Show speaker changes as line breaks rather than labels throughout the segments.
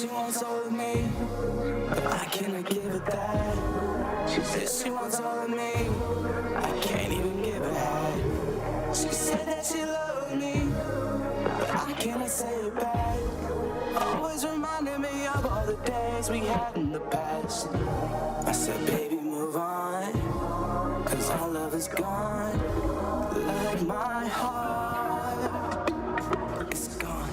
she wants all of me, but I cannot give her that. She says she wants all of me, I can't even give her half. She said that she loved me, but I cannot say it back. Always reminding me of all the days we had in the past. I said, baby, move on, 'cause our love is gone. Like my heart is gone.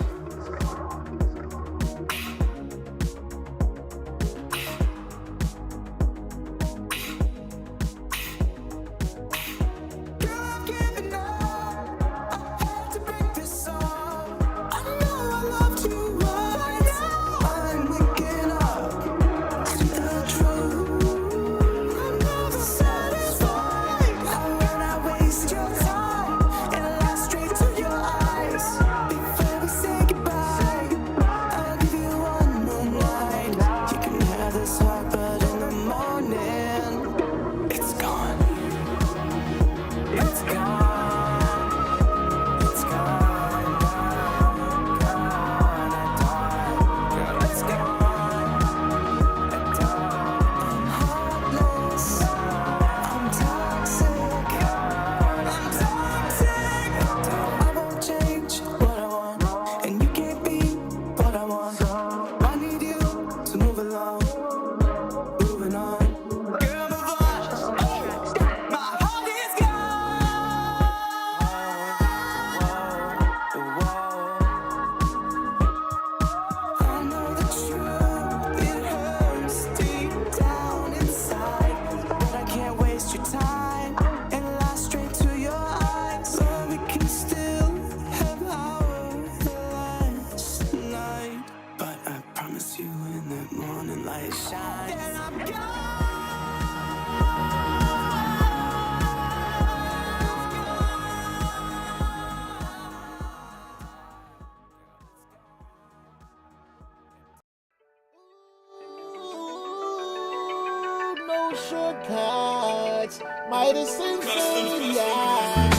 Shortcuts, Midas and Fame, yeah.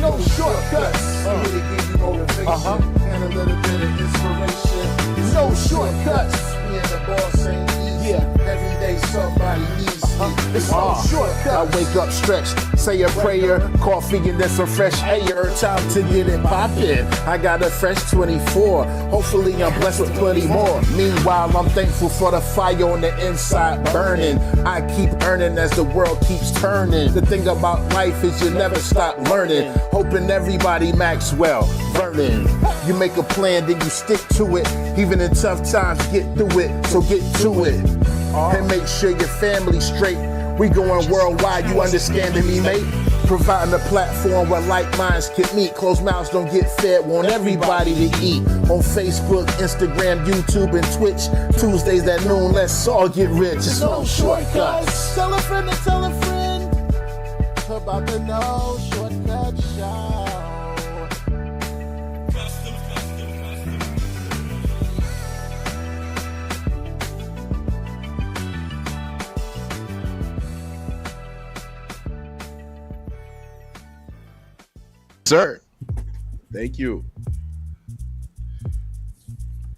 No shortcuts. Here to give you motivation and a little bit of inspiration. No shortcuts. We in the boss ain't easy. Every day somebody needs me. It's no shortcuts. I wake up stretched, say a prayer, coffee and then some fresh air. Time to get it poppin'. I got a fresh 24. Hopefully I'm blessed with plenty more. Meanwhile, I'm thankful for the fire on the inside burning. I keep earning as the world keeps turning. The thing about life is you never stop learning. Hoping everybody Maxwell, Vernon. You make a plan, then you stick to it. Even in tough times, get through it. So get to it. And make sure your family's straight. We going worldwide, you understanding me, mate? Providing a platform where like minds can meet. Closed mouths don't get fed, want everybody to eat. On Facebook, Instagram, YouTube, and Twitch. Tuesdays at noon, let's all get rich. It's no shortcuts. Tell a friend to tell a friend about the No Shortcut Show.
Sir, thank you.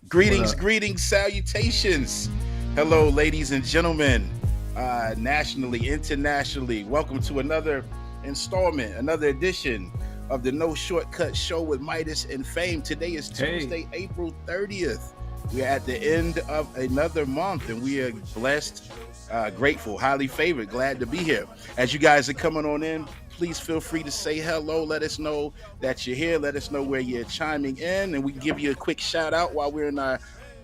Greetings, salutations. Hello, ladies and gentlemen, nationally, internationally. Welcome to another installment, another edition of the No Shortcut Show with Midas and Fame. Today is Tuesday, April 30th. We are at the end of another month, and we are blessed, grateful, highly favored, glad to be here. As you guys are coming on in, please feel free to say hello. Let us know that you're here. Let us know where you're chiming in, and we can give you a quick shout out while we're in our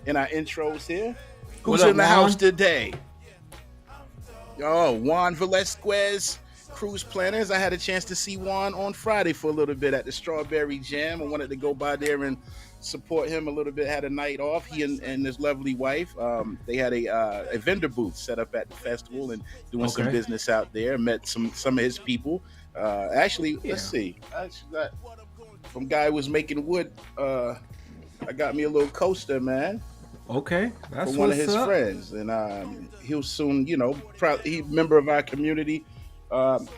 intros here. Who's in the house today? Oh, Juan Velasquez, Cruise Planners. I had a chance to see Juan on Friday for a little bit at the Strawberry Jam. I wanted to go by there and support him a little bit. Had a night off. He and his lovely wife. They had a vendor booth set up at the festival and doing some business out there. Met some of his people. Let's see. Some guy was making wood. I got me a little coaster, man.
Okay, that's
for one of his friends, and he'll soon, probably he's a member of our community. Juan,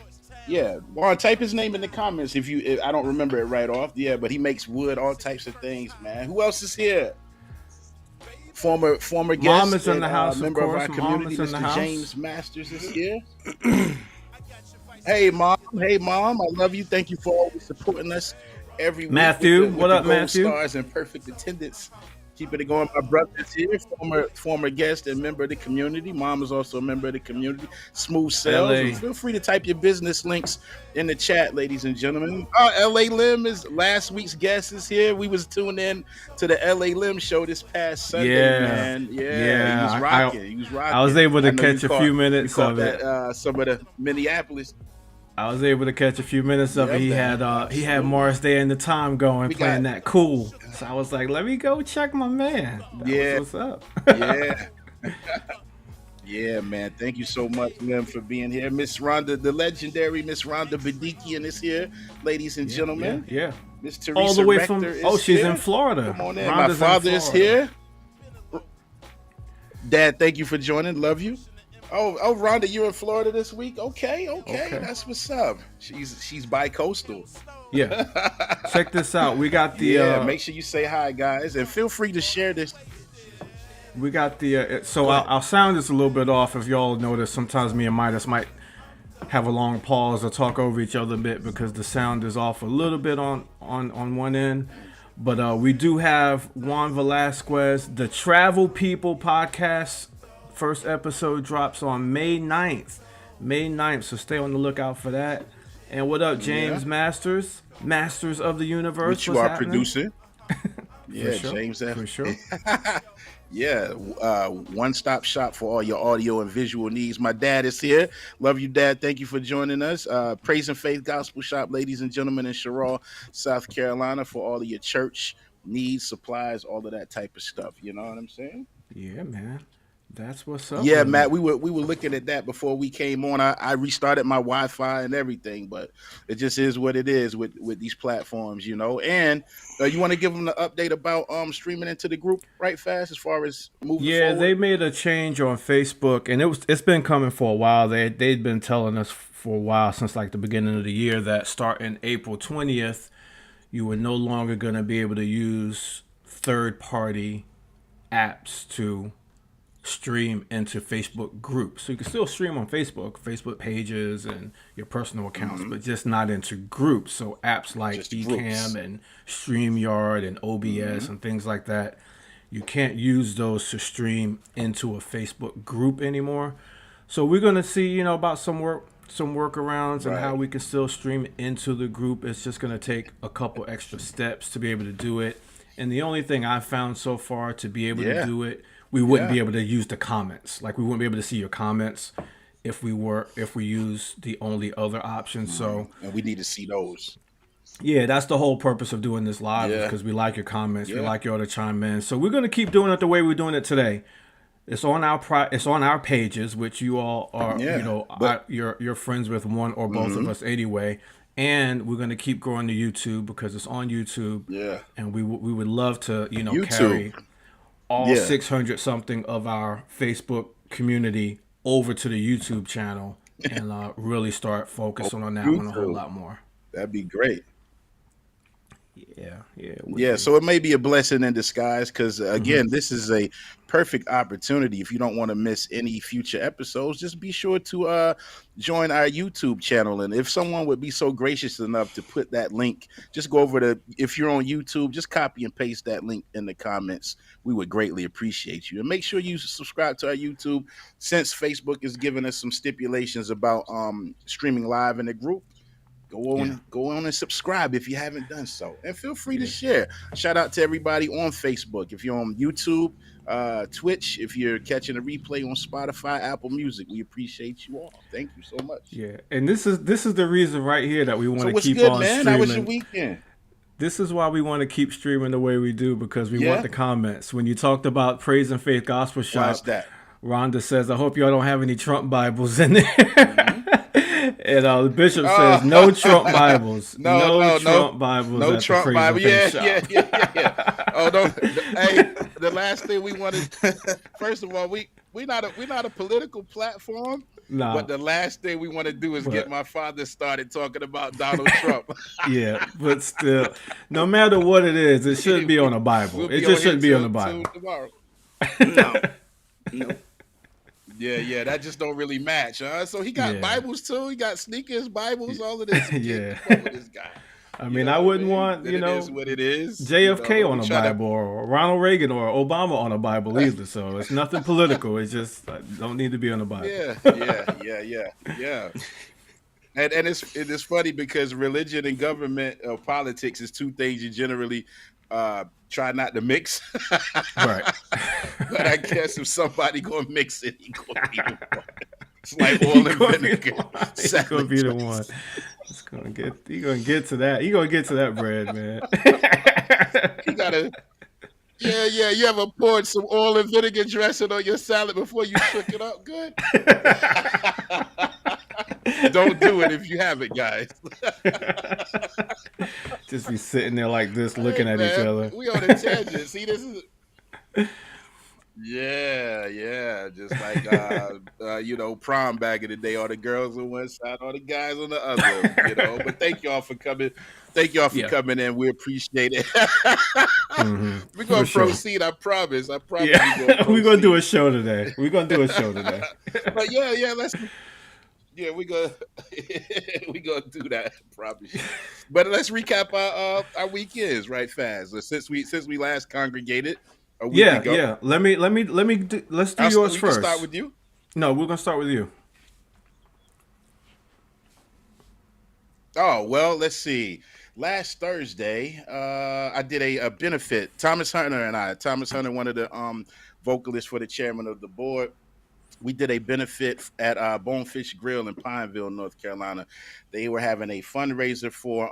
type his name in the comments if I don't remember it right off. Yeah, but he makes wood, all types of things, man. Who else is here? former
Mom
guest
is in
and
the house, of
member of
course.
our
Mom
community,
is in the
Mr.
house.
James Masters is here. Hey mom, I love you. Thank you for always supporting us every week with
Matthew, what
the
up,
gold
Matthew?
stars and perfect attendance. Keeping it going. My brother is here, former guest and member of the community. Mom is also a member of the community. Smooth Sales. And
LA.
feel free to type your business links in the chat, ladies and gentlemen. LA Lim is last week's guest is here. We was tuned in to the LA Lim show this past Sunday, man. Yeah, he was rocking. He was rocking.
I was able to
I know
catch a few minutes
you caught
of
that,
it.
Some of the Minneapolis.
I was able to catch a few minutes of it. He had Morris Day and the Time going, playing that cool. So I was like, let me go check my man. That was what's up.
Yeah. Yeah, man. Thank you so much, Lim, for being here. Miss Rhonda, the legendary Miss Rhonda Badikian is here, ladies and gentlemen.
Yeah.
Miss Teresa
all the way
Rector
from
is
she's
here.
in Florida.
Come on in.
Rhonda's
My father is here.
Florida.
Dad, thank you for joining. Love you. Oh, Rhonda, you're in Florida this week? Okay. That's what's up. She's bi-coastal.
Yeah. Check this out. We got the
make sure you say hi, guys, and feel free to share this.
We got the I'll sound this a little bit off. If y'all notice, sometimes me and Midas might have a long pause or talk over each other a bit because the sound is off a little bit on one end. But we do have Juan Velasquez, the Travel People podcast. First episode drops on May 9th, so stay on the lookout for that. And what up, James Masters of the Universe?
Which you are producing.
Yeah, sure.
James.
For sure.
Yeah, one-stop shop for all your audio and visual needs. My dad is here. Love you, Dad. Thank you for joining us. Praise and Faith Gospel Shop, ladies and gentlemen, in Sherrill, South Carolina, for all of your church needs, supplies, all of that type of stuff. You know what I'm saying?
Yeah, man. That's what's up.
Yeah, Matt, we were looking at that before we came on. I restarted my Wi-Fi and everything, but it just is what it is with these platforms, you know. And you want to give them the update about streaming into the group right fast as far as moving forward?
They made a change on Facebook, and it's been coming for a while. They'd been telling us for a while, since like the beginning of the year, that starting April 20th, you were no longer going to be able to use third-party apps to stream into Facebook groups. So you can still stream on Facebook pages and your personal accounts, but just not into groups. So apps like Ecamm and StreamYard and OBS and things like that, you can't use those to stream into a Facebook group anymore. So we're going to see, about some workarounds and how we can still stream into the group. It's just going to take a couple extra steps to be able to do it. And the only thing I've found so far to be able to do it, we wouldn't be able to use the comments. Like, we wouldn't be able to see your comments if we use the only other option. So,
and we need to see those.
Yeah, that's the whole purpose of doing this live, because we like your comments, we like y'all to chime in. So we're gonna keep doing it the way we're doing it today. It's on our pages, which you all are, you're friends with one or both of us anyway. And we're gonna keep growing the YouTube because it's on YouTube. Yeah, and we would love to, carry all 600 something of our Facebook community over to the YouTube channel and really start focusing on that one a whole lot more.
That'd be great.
Yeah.
So it may be a blessing in disguise because, again, this is a perfect opportunity. If you don't want to miss any future episodes, just be sure to join our YouTube channel. And if someone would be so gracious enough to put that link, just go over to, if you're on YouTube, just copy and paste that link in the comments. We would greatly appreciate you. And make sure you subscribe to our YouTube, since Facebook is giving us some stipulations about streaming live in the group. Go on and subscribe if you haven't done so. And feel free to share. Shout out to everybody on Facebook. If you're on YouTube, Twitch, if you're catching a replay on Spotify, Apple Music, we appreciate you all. Thank you so much.
Yeah. And this is the reason right here that we want to keep
good,
on
man?
streaming.
How was your weekend?
This is why we want to keep streaming the way we do, because we want the comments. When you talked about Praise and Faith Gospel Shop, Rhonda says, I hope y'all don't have any Trump Bibles in there. And the bishop says, no Trump Bibles. No Trump Bibles.
No
at
Trump
the
Bible.
Yeah.
Oh, no. Hey, the last thing we wanted, first of all, we're not a political platform.
Nah.
But the last thing we want to do is get my father started talking about Donald Trump.
Yeah, but still, no matter what it is, it shouldn't be on a Bible. It just shouldn't be on the Bible.
Tomorrow. No, nope. Yeah, that just don't really match, huh? So he got
Yeah,
Bibles too. He got sneakers, Bibles, all of this. You can't
yeah.
keep up with this guy.
I
You
mean,
know
I
what I
wouldn't
mean?
want
But it is what it is.
JFK
We
on a
try to.
Bible or Ronald Reagan or Obama on a Bible either. So it's nothing political. It's just don't need to be on a Bible.
Yeah. And it's funny because religion and government or politics is two things you generally try not to mix.
Right.
But I guess if somebody gonna mix it, he gonna be the one. It's like
He
oil and
gonna be the
vinegar.
one. He gonna be the one. It's gonna get. He gonna get to that. He gonna get to that bread, man.
You gotta. Yeah. You ever poured some oil and vinegar dressing on your salad before you shook it up good? Don't do it if you haven't, guys.
Just be sitting there like this,
Hey
looking at each
man,
other.
we on a tangent. See, this is just like prom back in the day. All the girls on one side, all the guys on the other. But thank y'all for coming. Thank y'all for
Yeah.
coming in. We appreciate it. We're
For
gonna
sure.
proceed. I promise.
Yeah, we're gonna do a show today. We're gonna do a show today.
But we gonna we gonna do that. Promise. But let's recap our weekends right fast. Since we last congregated a week ago.
Yeah. Let's do yours
We
first.
can start with you.
No, we're gonna start with you.
Oh, well, let's see. Last Thursday, I did a benefit. Thomas Hunter, one of the vocalists for the chairman of the board. We did a benefit at Bonefish Grill in Pineville, North Carolina. They were having a fundraiser for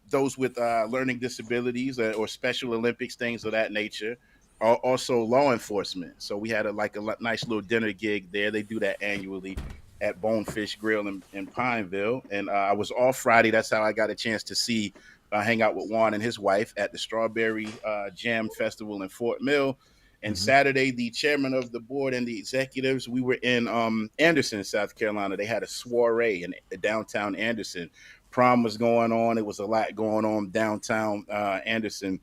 those with learning disabilities or Special Olympics, things of that nature. Also, law enforcement. So we had a nice little dinner gig there. They do that annually at Bonefish Grill in Pineville. And I was off Friday. That's how I got a chance to hang out with Juan and his wife at the Strawberry Jam Festival in Fort Mill. And Saturday, the chairman of the board and the executives, we were in Anderson, South Carolina. They had a soiree in downtown Anderson. Prom was going on. It was a lot going on downtown Anderson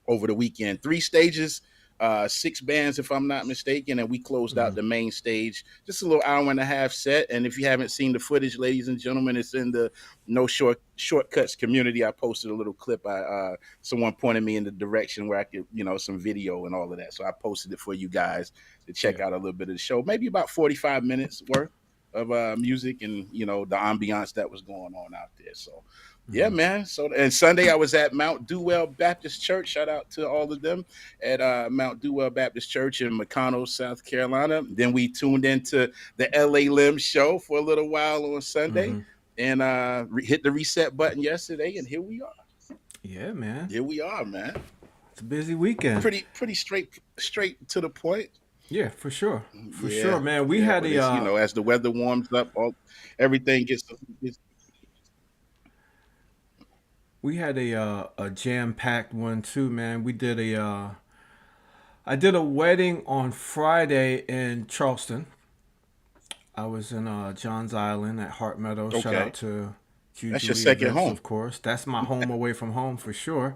over the weekend. 3 stages, 6 bands, if I'm not mistaken, and we closed out the main stage. Just a little hour and a half set. And if you haven't seen the footage, ladies and gentlemen, it's in the No Shortcuts community. I posted a little clip. Someone pointed me in the direction where I could, some video and all of that. So I posted it for you guys to check out a little bit of the show. Maybe about 45 minutes worth of music and, the ambiance that was going on out there. So yeah, man. So, and Sunday I was at Mount Dewell Baptist Church. Shout out to all of them at Mount Dewell Baptist Church in McConnell, South Carolina. Then we tuned into the LA Lim show for a little while on Sunday and hit the reset button yesterday. And here we are.
Yeah, man.
Here we are, man.
It's a busy weekend.
Pretty straight to the point.
Yeah, for sure. For sure, man. We had
as the weather warms up, everything gets.
We had a jam-packed one too, man. I did a wedding on Friday in Charleston. I was in Johns Island at Hart Meadow.
Okay.
Shout out to Julie
That's your second
Events,
home.
of course. That's my home away from home for sure.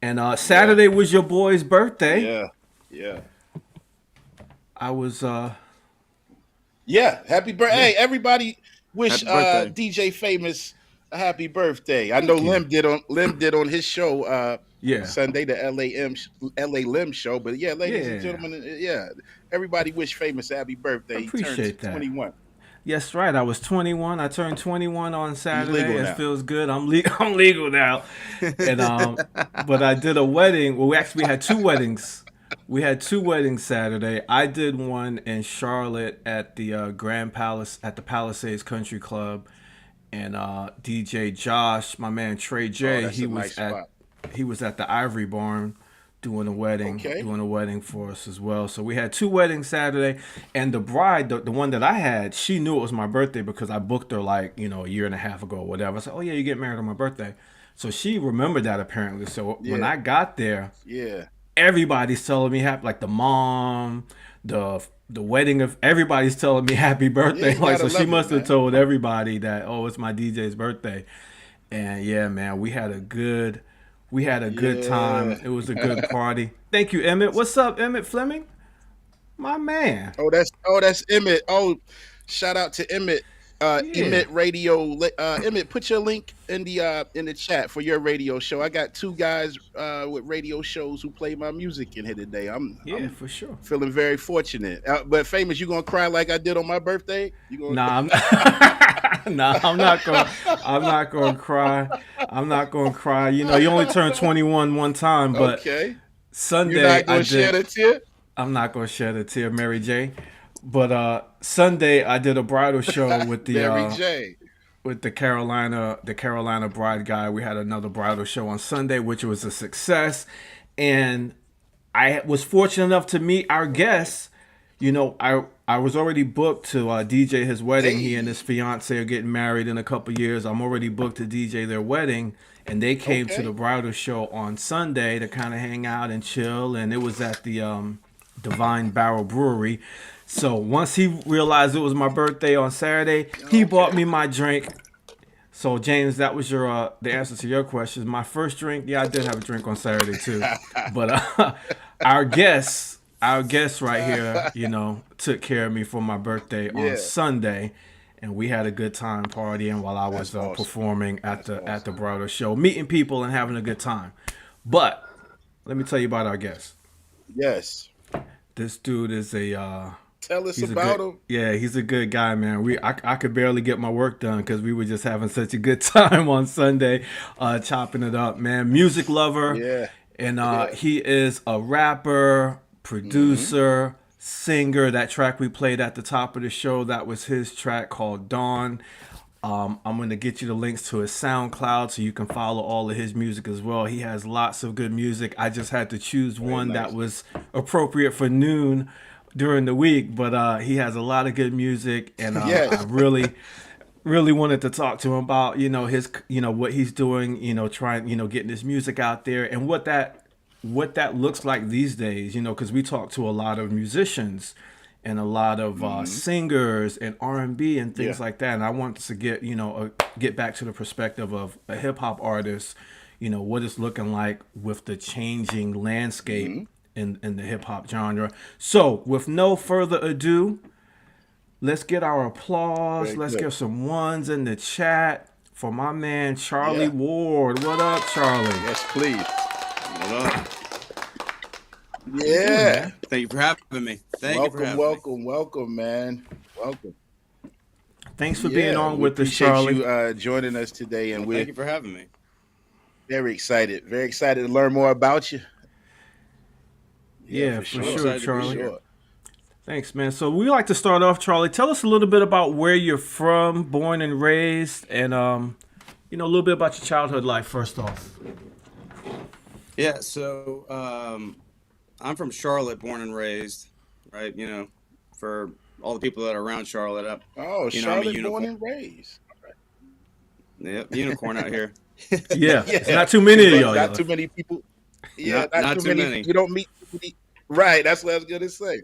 And Saturday was your boy's birthday.
Yeah.
I was
Happy birthday. Hey, everybody wish
Happy birthday.
DJ Famous a happy birthday. I know Lim did on his show Sunday, the LA Lim show. But yeah, ladies and gentlemen, everybody wish Famous a happy birthday.
Appreciate
he turns
that.
21.
Yes, right. I was 21. I turned 21 on Saturday.
legal
It
now.
feels good. I'm legal now. And but I did a wedding. Well, we actually had 2 weddings. We had 2 weddings Saturday. I did one in Charlotte at the Grand Palace at the Palisades Country Club, and DJ Josh, my man Trey J,
That's a nice spot.
he was at the Ivory Barn doing a wedding for us as well. So we had 2 weddings Saturday, and the bride, the one that I had, she knew it was my birthday because I booked her a year and a half ago or whatever. I said, oh yeah, you get married on my birthday. So she remembered that apparently. So when I got there, everybody's telling me happy, like the mom, the wedding of everybody's telling me happy birthday. So she must have told everybody that, oh, it's my DJ's birthday. And yeah, man, we had a good We had a good time.
Yeah.
It was a good party. Thank you, Emmett. What's up, Emmett Fleming? My man.
That's Emmett. Oh, shout out to Emmett.
Yeah.
Emmett Radio. Emmett, put your link in the chat for your radio show. I got two guys with radio shows who play my music in here today.
Yeah,
I'm
for sure.
feeling very fortunate. But Famous, you gonna cry like I did on my birthday? You gonna?
Nah, I'm not gonna cry. I'm not gonna cry. You know, you only turn 21 one time, but
Okay. You're
Sunday
not gonna shed a tear.
I'm not gonna shed a tear, Mary J. But Sunday I did a bridal show with the
Mary J.
with the Carolina bride guy. We had another bridal show on Sunday, which was a success, and I was fortunate enough to meet our guests. You know, I was already booked to DJ his wedding.
Hey.
He and his fiance are getting married in a couple years. I'm already booked to DJ their wedding, and they came to the bridal show on Sunday to kind of hang out and chill. And it was at the Divine Barrel Brewery. So once he realized it was my birthday on Saturday, he bought me my drink. So James, that was your the answer to your question. My first drink, yeah, I did have a drink on Saturday too. But our guests right here, you know, took care of me for my birthday on Sunday, and we had a good time partying while I was
awesome.
Performing at the bridal show, meeting people and having a good time. But let me tell you about our guest.
Yes.
This dude is a
Tell us about him.
Yeah, he's a good guy, man. I could barely get my work done because we were just having such a good time on Sunday, chopping it up, man. Music lover.
Yeah.
And he is a rapper, producer, singer. That track we played at the top of the show, that was his track called Dawn. I'm going to get you the links to his SoundCloud so you can follow all of his music as well. He has lots of good music. I just had to choose one that was appropriate for noon during the week, but he has a lot of good music, and I really wanted to talk to him about, you know, his, you know, what he's doing, you know, trying, you know, getting his music out there and what that looks like these days, you know, because we talk to a lot of musicians and a lot of singers and R&B and things like that, and I wanted to get back to the perspective of a hip hop artist, you know, what it's looking like with the changing landscape in the hip hop genre. So, with no further ado, let's get our applause. Let's get some ones in the chat for my man Charliie Wardd. What up, Charlie?
Yes, please.
What up?
Yeah.
Thank you for having me.
Welcome, man. Welcome.
Thanks for being on with us,
appreciate
Charlie.
you joining us today, and we're
Thank you for having me.
very excited to learn more about you.
Yeah, for sure, Charlie.
Sure.
Thanks, man. So we like to start off, Charlie. Tell us a little bit about where you're from, born and raised, and you know, a little bit about your childhood life. First off.
Yeah, so I'm from Charlotte, born and raised, right? You know, for all the people that are around Charlotte,
Charlotte, born and raised.
Yep, unicorn out here.
Yeah, not too many of y'all.
Not too many people. Yeah,
not too many.
You don't meet. Right, that's what I was gonna say.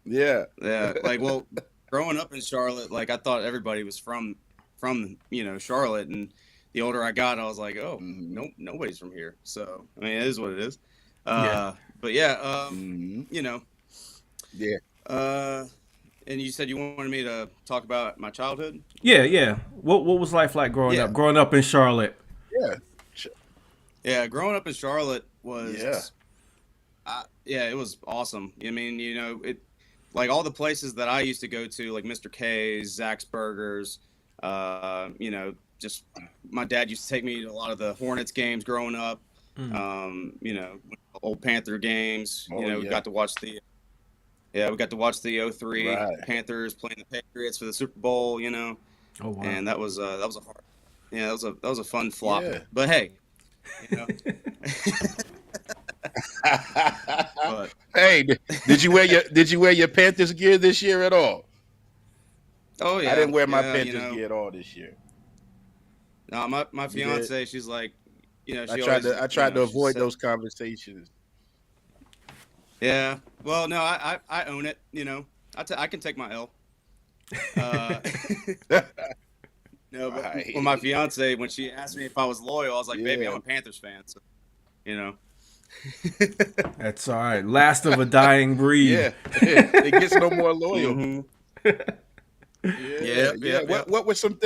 Yeah.
Yeah, like, well, growing up in Charlotte, like, I thought everybody was from you know, Charlotte, and the older I got, I was like, oh, nope, nobody's from here. So, I mean, it is what it is. But yeah, you know.
Yeah.
And you said you wanted me to talk about my childhood?
Yeah. What was life like growing up in Charlotte?
Yeah.
Yeah, growing up in Charlotte was it was awesome. I mean, you know, it like all the places that I used to go to, like Mr. K's, Zach's Burgers, you know, just my dad used to take me to a lot of the Hornets games growing up. You know, old Panther games. You know, we got to watch the 03 Panthers playing the Patriots for the Super Bowl, you know.
Oh wow.
And that was a hard. Yeah, that was a fun flop. Yeah. But hey, you know. But,
hey, did you wear your Panthers gear this year at all?
Oh yeah.
I didn't wear my Panthers gear at all this year.
No, my fiance, she's like, you know,
I tried to avoid those conversations.
Yeah. Well, no, I own it. You know, I can take my L. No, but when my fiance, when she asked me if I was loyal, I was like, baby, I'm a Panthers fan. So you know.
That's all right. Last of a dying breed.
Yeah, it gets no more loyal.
Mm-hmm.
Yeah, yeah. What were some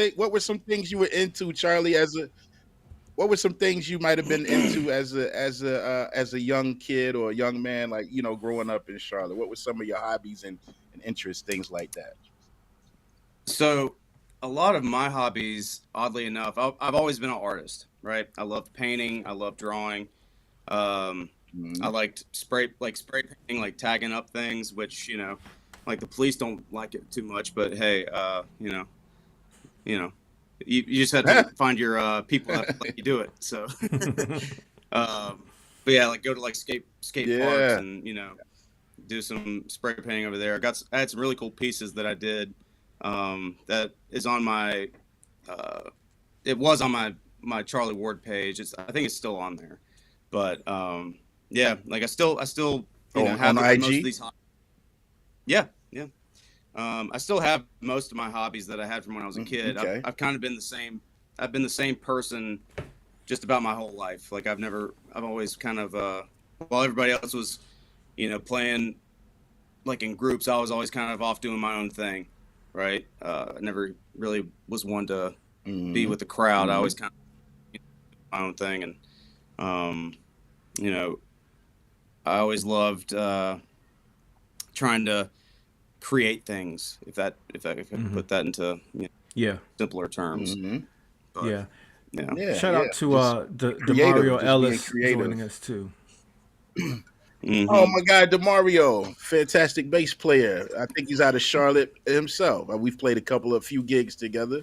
things you were into, Charlie? What were some things you might have been into as a young kid or a young man, like growing up in Charlotte? What were some of your hobbies and interests, things like that?
So, a lot of my hobbies, oddly enough, I've always been an artist, right? I loved painting, I loved drawing. I liked spray painting, like tagging up things, which like the police don't like it too much. But hey, you just have to find your people that let you do it. So, but yeah, like go to like skate parks and do some spray painting over there. I had some really cool pieces that I did. That is on my it was on my Charliie Wardd page. I think it's still on there, but yeah, like I still have
on
most of
IG.
these yeah. I still have most of my hobbies that I had from when I was a kid.
Okay.
I've kind of been the same. I've been the same person just about my whole life. Like I've always kind of while everybody else was playing like in groups, I was always kind of off doing my own thing. Right. I never really was one to be with the crowd. I always kind of did my own thing. And, I always loved trying to create things, if I could put that into simpler terms. But,
yeah. Shout out to DeMario Ellis joining us too.
Oh my God, DeMario, fantastic bass player. I think he's out of Charlotte himself. We've played a few gigs together.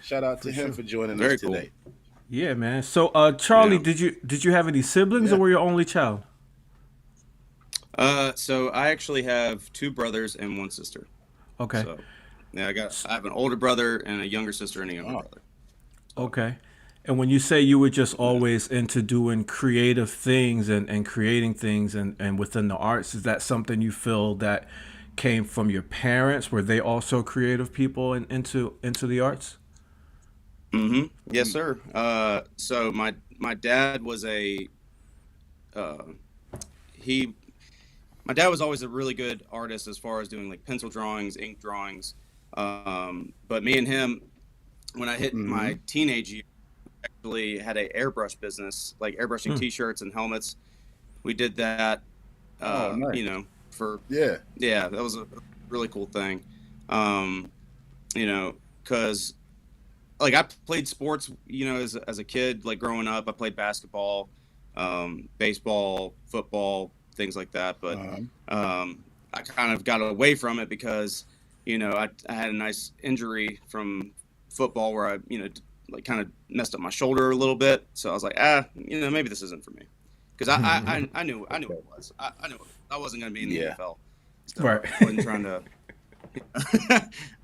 Shout out to him for joining us today.
Cool.
Yeah, man. So, Charlie, did you have any siblings, or were you only child?
So I actually have 2 brothers and 1 sister.
Okay.
So, yeah, I have an older brother and a younger sister and a younger brother.
Okay. And when you say you were just always into doing creative things and creating things and within the arts, is that something you feel that came from your parents? Were they also creative people and into the arts?
Mm-hmm. Yes, sir. So my dad was my dad was always a really good artist as far as doing like pencil drawings, ink drawings. But me and him, when I hit my teenage year, actually had a airbrush business, like airbrushing T-shirts and helmets. We did that,
nice.
that was a really cool thing. Because like I played sports, as a kid, like growing up, I played basketball, baseball, football, things like that. But I kind of got away from it because, I had a nice injury from football where I, like kind of messed up my shoulder a little bit. So I was like, maybe this isn't for me. Because I knew what it was. I knew I wasn't going to be in the NFL. So
right.
I wasn't trying to.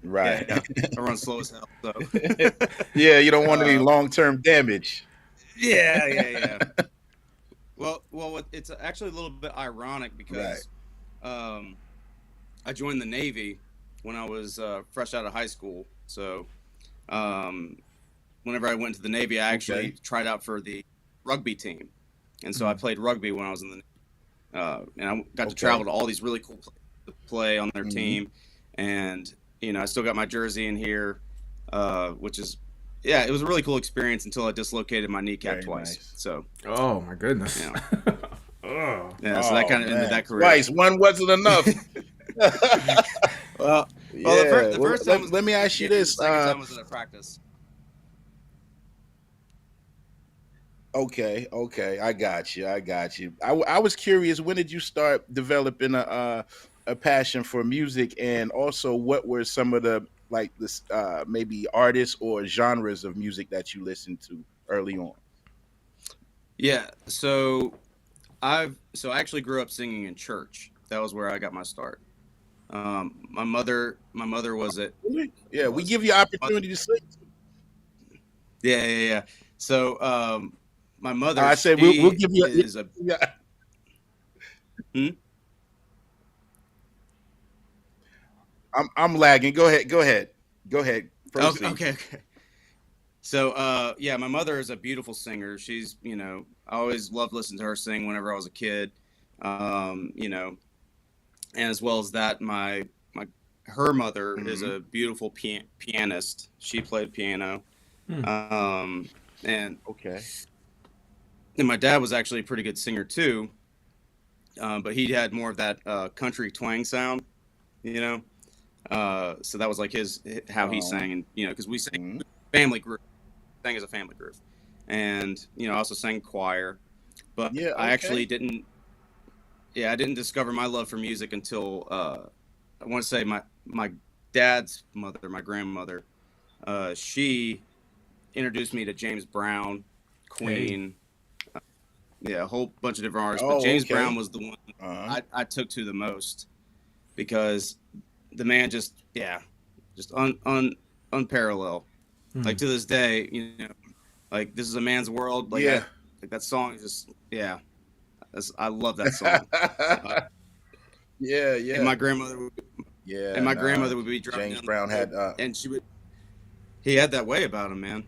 Right.
Yeah, I run slow as hell. So.
Yeah, you don't want any long-term damage.
Yeah. Well, it's actually a little bit ironic because I joined the Navy when I was fresh out of high school. So whenever I went to the Navy, I actually tried out for the rugby team. And so I played rugby when I was in the Navy. And I got to travel to all these really cool places to play on their team. And, I still got my jersey in here, which is, it was a really cool experience until I dislocated my kneecap twice. Nice. So.
Oh, my goodness.
So that kind of ended that career.
Twice. One wasn't enough.
Well, the first time.
Let me ask you this.
The second time was at a practice.
Okay, I got you. I was curious, when did you start developing a passion for music, and also what were some of the maybe artists or genres of music that you listened to early on?
Yeah, so I actually grew up singing in church. That was where I got my start. My mother was at.
Yeah, we give you opportunity to sing.
Yeah. So my mother.
I said we'll give you. I'm lagging. Go ahead. Proceed.
Okay. So my mother is a beautiful singer. She's I always loved listening to her sing whenever I was a kid. You know, and as well as that, her mother is a beautiful pianist. She played piano. And
Okay.
And my dad was actually a pretty good singer too, but he had more of that country twang sound, you know. So that was like how he sang, and you know, because we sang family group, sang as a family group, and you know, I also sang choir. But
Yeah,
I
okay.
actually didn't. Yeah, I didn't discover my love for music until I want to say my dad's mother, my grandmother. She introduced me to James Brown, Queen. Yeah, a whole bunch of different artists, but James Brown was the one I took to the most, because the man just unparalleled. Like to this day, you know, like This Is a Man's World. Like,
yeah,
like that song is just I love that song.
yeah.
And my grandmother would be driving
James
down
Brown
the road,
had
and he had that way about him, man.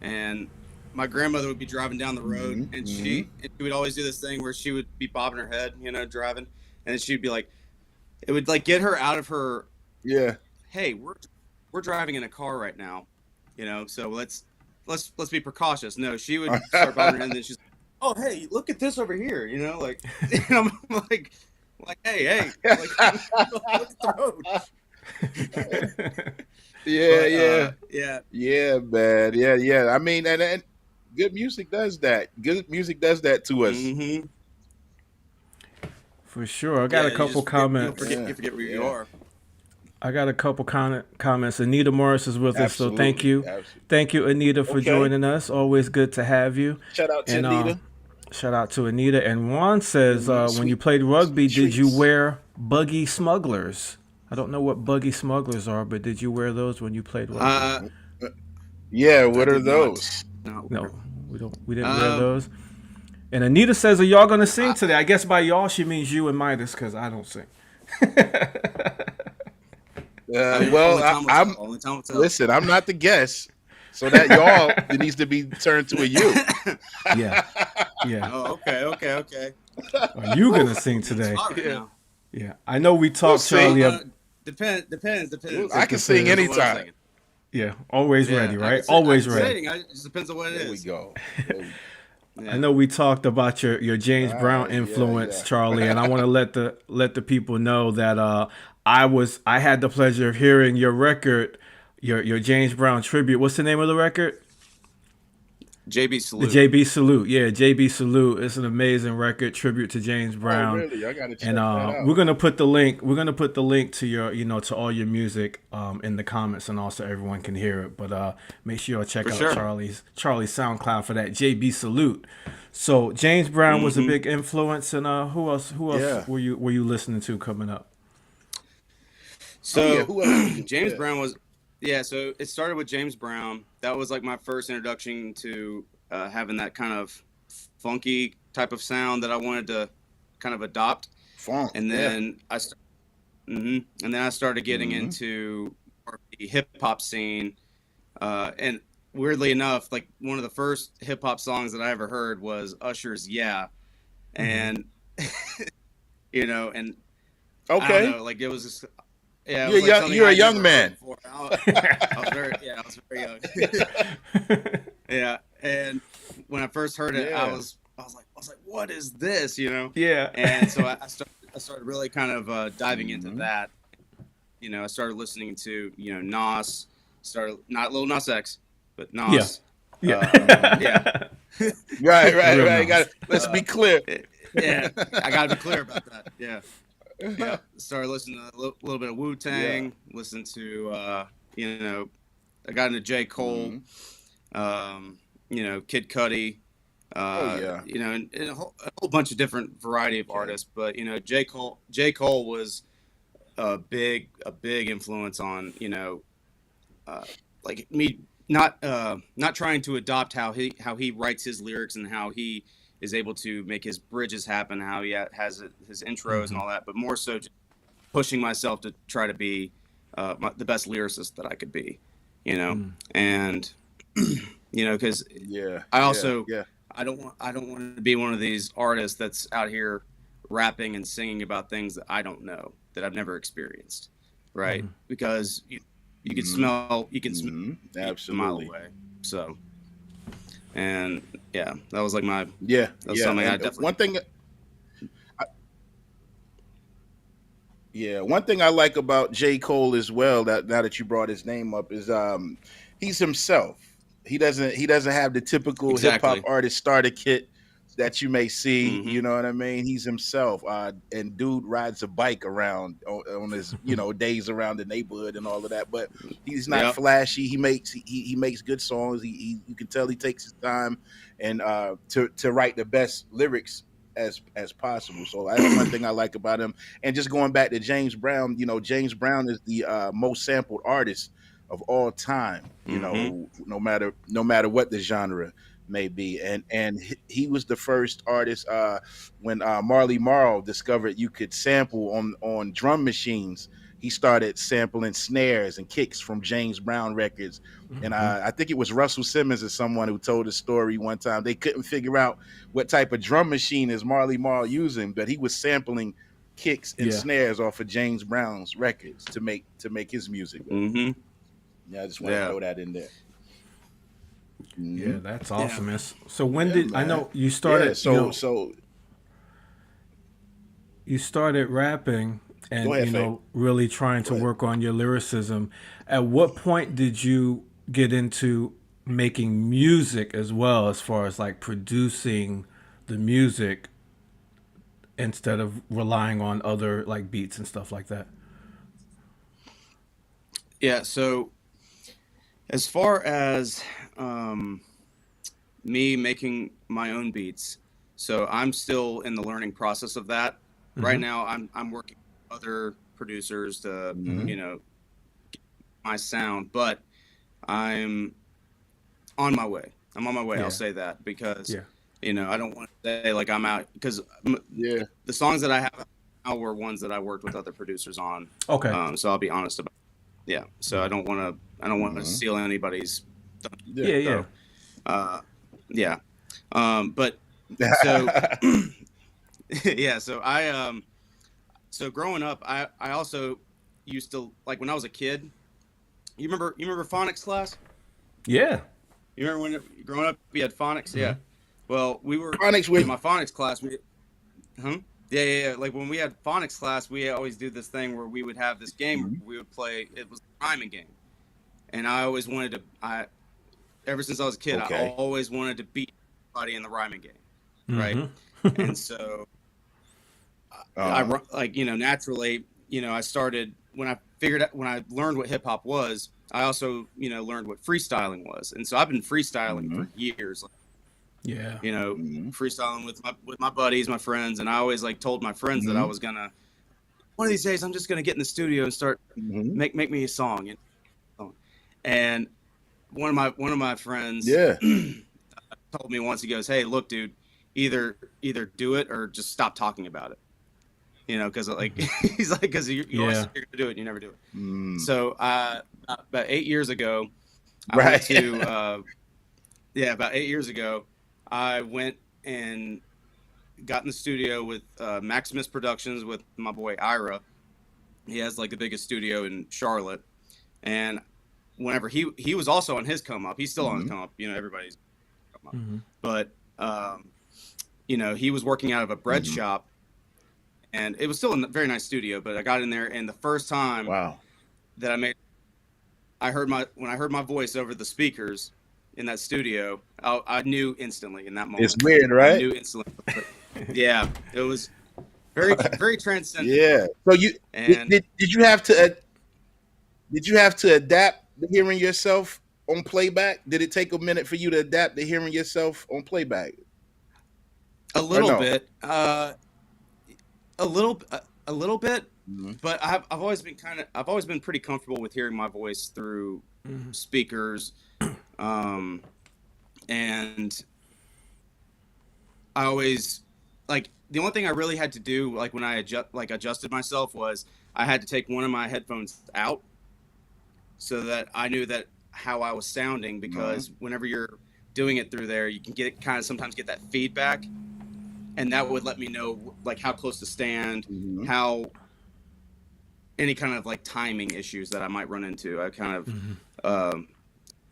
And my grandmother would be driving down the road, and she would always do this thing where she would be bobbing her head, you know, driving, and she'd be like, it would like get her out of her.
Yeah.
Hey, we're driving in a car right now, you know, so let's be precautious. No, she would start bobbing her head, and then she's, oh, hey, look at this over here, you know, like, and I'm like, hey, like, look at the road.
Yeah, man. Yeah. I mean, and good music does that. Good music does that to us.
For sure. I got a couple comments.
You forget where you are.
I got a couple comments. Anita Morris is with us, so thank you.
Absolutely.
Thank you, Anita, for joining us. Always good to have you.
Shout out to Anita.
Shout out to Anita. And Juan says, when you played rugby, did you wear buggy smugglers? I don't know what buggy smugglers are, but did you wear those when you played rugby?
Yeah, what are those?
No, we didn't wear those. And Anita says, are y'all going to sing today? I guess by y'all, she means you and Midas, because I don't sing.
Listen, I'm not the guest, so that y'all needs to be turned to a you.
Yeah.
Oh, okay.
Are you going to sing today? Yeah. I know we talked, Charlie.
Depends.
I can sing anytime.
Yeah, always ready, right? Always ready.
It just depends on what it is.
There we go.
I know we talked about your James Brown influence, Charlie, and I want to let the people know that I had the pleasure of hearing your record, your James Brown tribute. What's the name of the record?
JB Salute.
The JB Salute. Yeah, JB Salute. It's an amazing record, tribute to James Brown.
Oh, really? I gotta check
and
that out.
we're gonna put the link. We're gonna put the link to your, to all your music in the comments, and also everyone can hear it. But make sure you check out Charlie's SoundCloud for that JB Salute. So James Brown was a big influence, and who else were you listening to coming up?
So who else? James Brown was. Yeah, so it started with James Brown. That was like my first introduction to having that kind of funky type of sound that I wanted to kind of adopt.
Funk.
And then I started getting into the hip hop scene. And weirdly enough, like one of the first hip hop songs that I ever heard was Usher's "Yeah," and and I don't know, like it was just. Yeah,
you're a young man.
I was very young. Yeah, and when I first heard it, I was like, what is this?
Yeah.
And so I started really kind of diving into that. I started listening to Nas. Not Lil Nas X, but Nas.
Yeah.
Right. Let's be clear.
Yeah, I gotta be clear about that. Yeah. Yeah, started listening to a little bit of Wu-Tang. Listened to, I got into J. Cole, Kid Cudi, and a whole bunch of different variety of artists. But J. Cole was a big influence on like me not trying to adopt how he writes his lyrics and how he is able to make his bridges happen, how he has his intros and all that, but more so just pushing myself to try to be the best lyricist that I could be, and because I I don't want to be one of these artists that's out here rapping and singing about things that I don't know, that I've never experienced, right? Because you can smell a mile away. So, and yeah, that was like my something I definitely.
One thing I like about J. Cole as well, that now that you brought his name up, is he's himself. He doesn't have the typical hip hop artist starter kit that you may see. You know what I mean? He's himself. And dude rides a bike around on his days around the neighborhood and all of that. But he's not flashy. He makes good songs. You can tell he takes his time and to write the best lyrics as possible. So that's one thing I like about him. And just going back to James Brown, James Brown is the most sampled artist of all time, no matter what the genre may be. And he was the first artist when Marley Marl discovered you could sample on drum machines. He started sampling snares and kicks from James Brown records. And I think it was Russell Simmons or someone who told a story one time. They couldn't figure out what type of drum machine is Marley Marl using, but he was sampling kicks and snares off of James Brown's records to make his music. Yeah, I just want to throw that in there.
Yeah, that's awesome. Yeah. So when did I know you started?
So
you started rapping and really trying to work on your lyricism. At what point did you get into making music as well, as far as like producing the music instead of relying on other like beats and stuff like that?
Yeah, so as far as me making my own beats, so I'm still in the learning process of that. Right now I'm working with other producers to get my sound, but I'm on my way. I'll say that because I don't want to say like I'm out, because the songs that I have now were ones that I worked with other producers on.
Okay.
So I'll be honest about it. Yeah. So I don't want to steal anybody's. But so so growing up, I also used to, like, when I was a kid, you remember phonics class?
Yeah.
You remember when growing up we had phonics? Yeah. Well, we were
phonics
in my phonics class. Yeah. Like when we had phonics class, we always do this thing where we would have this game we would play. It was a rhyming game, and I always wanted to. Ever since I was a kid, I always wanted to beat somebody in the rhyming game, right? And so, I naturally, I started when I learned what hip hop was. I also, learned what freestyling was, and so I've been freestyling for years. Freestyling with my buddies, my friends, and I always told my friends that I was gonna, one of these days I'm just gonna get in the studio and start make me a song, and one of my friends told me once, he goes, "Hey, look, dude, either do it or just stop talking about it." Because he's like, because you always say you're gonna do it, and you never do it. So about 8 years ago, about 8 years ago, I went and got in the studio with Maximus Productions with my boy Ira. He has the biggest studio in Charlotte, and whenever he was also on his come up, he's still on his come up. Everybody's come up, but he was working out of a bread shop, and it was still a very nice studio. But I got in there, and the first time that I heard my voice over the speakers in that studio, I knew instantly in that moment.
It's weird, right?
I knew instantly. Yeah, it was very, very transcendent.
Yeah. So did you have to adapt to hearing yourself on playback? Did it take a minute for you to adapt to hearing yourself on playback?
A little bit. A little bit. But I've always been pretty comfortable with hearing my voice through speakers, and I always the only thing I really had to do when I adjusted myself was I had to take one of my headphones out so that I knew that how I was sounding, because whenever you're doing it through there, you can sometimes get that feedback, and that would let me know like how close to stand, how any kind of like timing issues that I might run into. I kind of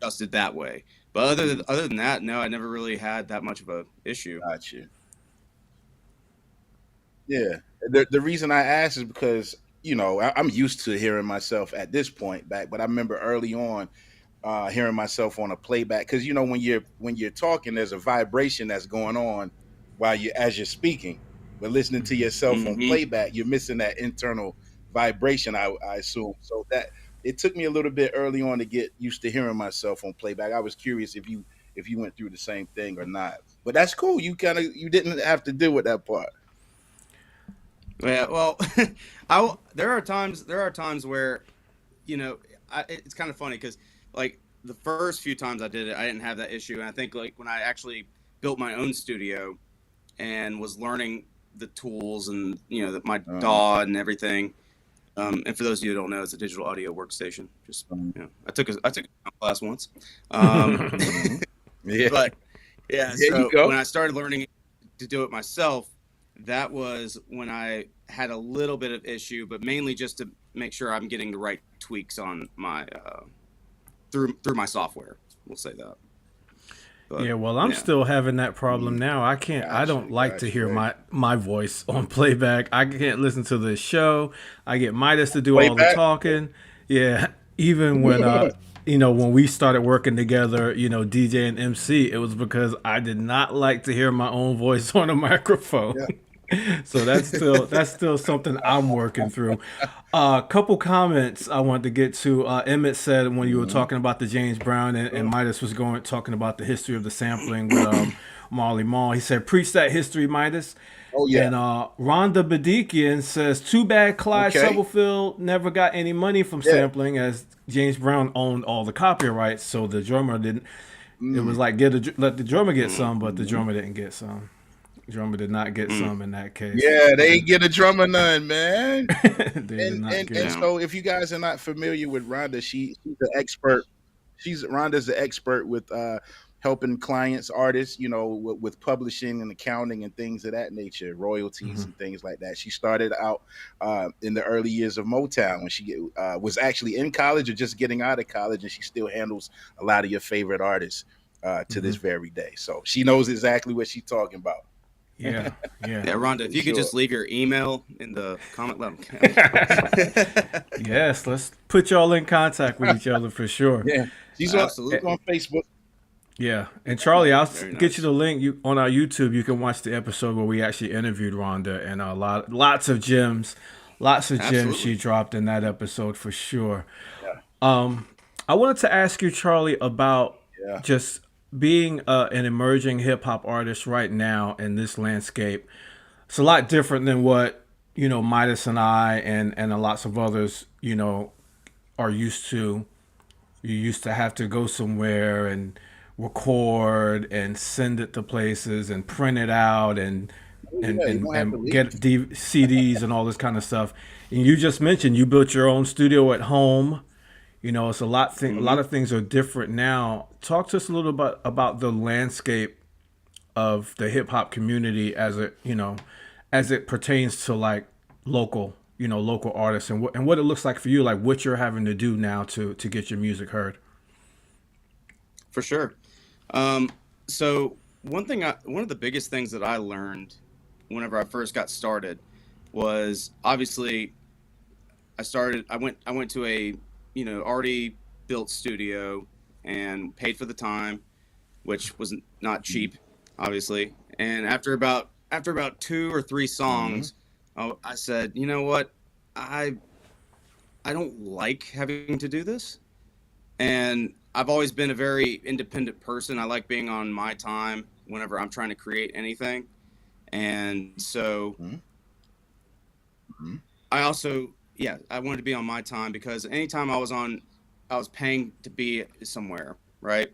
adjusted that way. But other than that, no, I never really had that much of a issue.
Gotcha. Yeah. The reason I asked is because, I'm used to hearing myself at this point back, but I remember early on hearing myself on a playback, because when you're talking, there's a vibration that's going on as you're speaking, but listening to yourself on playback, you're missing that internal vibration, I assume. So that it took me a little bit early on to get used to hearing myself on playback. I was curious if you went through the same thing or not, but that's cool. You didn't have to deal with that part.
Yeah, well, there are times where, it's kind of funny because like the first few times I did it, I didn't have that issue. And I think like when I actually built my own studio and was learning the tools and, my DAW and everything. And for those of you who don't know, it's a digital audio workstation. Just, I took a class once.
Yeah.
But yeah, so when I started learning to do it myself, that was when I had a little bit of issue, but mainly just to make sure I'm getting the right tweaks on my through my software. We'll say that. But,
yeah, well, I'm still having that problem now. I can't. I don't like to hear my voice on playback. I can't listen to the show. I get Midas to do all the talking. Yeah, even when when we started working together, DJ and MC, it was because I did not like to hear my own voice on a microphone. Yeah. So that's still something I'm working through. A couple comments I wanted to get to. Emmett said when you were talking about the James Brown and Midas was talking about the history of the sampling with Marley Marl. He said, "Preach that history, Midas." Oh yeah. And Rhonda Badikian says, "Too bad Clyde Stubblefield never got any money from sampling, as James Brown owned all the copyrights, so the drummer didn't." It was like let the drummer get some, but the drummer didn't get some. Drummer did not get some in that case.
Yeah, they ain't get a drummer none, man.
and
so if you guys are not familiar with Rhonda, she's the expert. Rhonda's the expert with helping clients, artists, with publishing and accounting and things of that nature, royalties and things like that. She started out in the early years of Motown when she was actually in college or just getting out of college, and she still handles a lot of your favorite artists to this very day. So she knows exactly what she's talking about.
Yeah.
Rhonda, if you could just leave your email in the comment, let them.
Yes, let's put y'all in contact with each other for sure.
Yeah, she's absolutely on Facebook.
Yeah, and Charlie, I'll get you the link. On our YouTube, you can watch the episode where we actually interviewed Rhonda, and lots of gems she dropped in that episode for sure. Yeah. I wanted to ask you, Charlie, about just being an emerging hip hop artist right now in this landscape. It's a lot different than what Midas and I and lots of others are used to. You used to have to go somewhere and record and send it to places and print it out and get CDs and all this kind of stuff. And you just mentioned you built your own studio at home. It's a lot of things are different now. Talk to us a little bit about the landscape of the hip hop community as it pertains to like local artists and what it looks like for you, like what you're having to do now to get your music heard.
For sure. So one of the biggest things that I learned whenever I first got started was obviously I went to a already built studio and paid for the time, which was not cheap, obviously. And after about 2 or 3 songs, I said, you know what, I don't like having to do this. And I've always been a very independent person. I like being on my time whenever I'm trying to create anything. And so I also, I wanted to be on my time because anytime I was paying to be somewhere, right?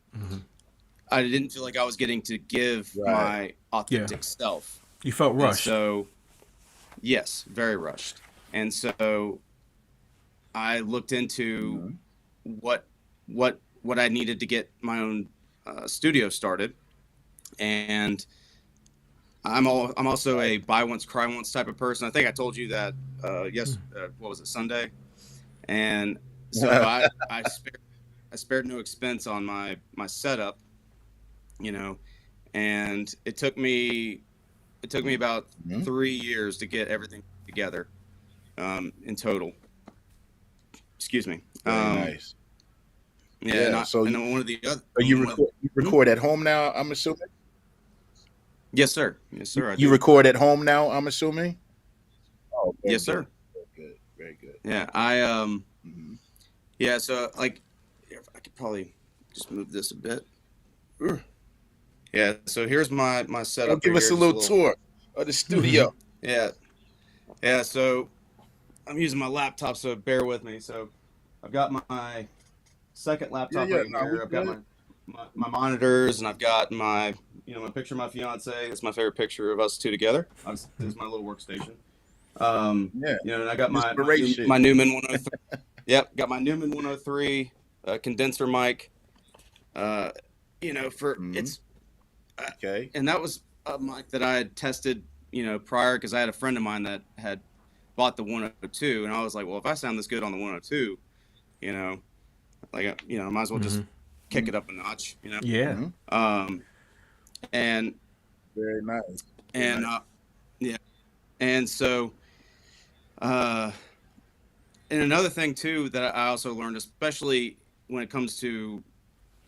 I didn't feel like I was getting to give my authentic self.
You felt rushed.
And so, yes, very rushed. And so I looked into what I needed to get my own studio started, and I'm also a buy once cry once type of person. I think I told you that what was it, Sunday? And so I spared no expense on my setup, and it took me about 3 years to get everything together in total. Excuse me.
Very nice.
Yeah. And one of the other.
You record at home now, I'm assuming?
Yes, sir.
You record at home now, I'm assuming?
Oh, yes, sir.
Good. Very good.
Yeah, yeah. So like, if I could probably just move this a bit. Yeah. So here's my setup.
Give us a little tour of the studio.
Yeah. So I'm using my laptop, so bear with me. So I've got my second laptop right here. I've got my monitors, and I've got my my picture of my fiance. It's my favorite picture of us two together. This is my little workstation. And I got my Newman 103. Yep, got my Newman 103 condenser mic. It's
okay.
And that was a mic that I had tested, prior, because I had a friend of mine that had bought the 102, and I was like, well, if I sound this good on the 102, I might as well just kick it up a notch,
Yeah.
And
very nice.
And and so and another thing too that I also learned, especially when it comes to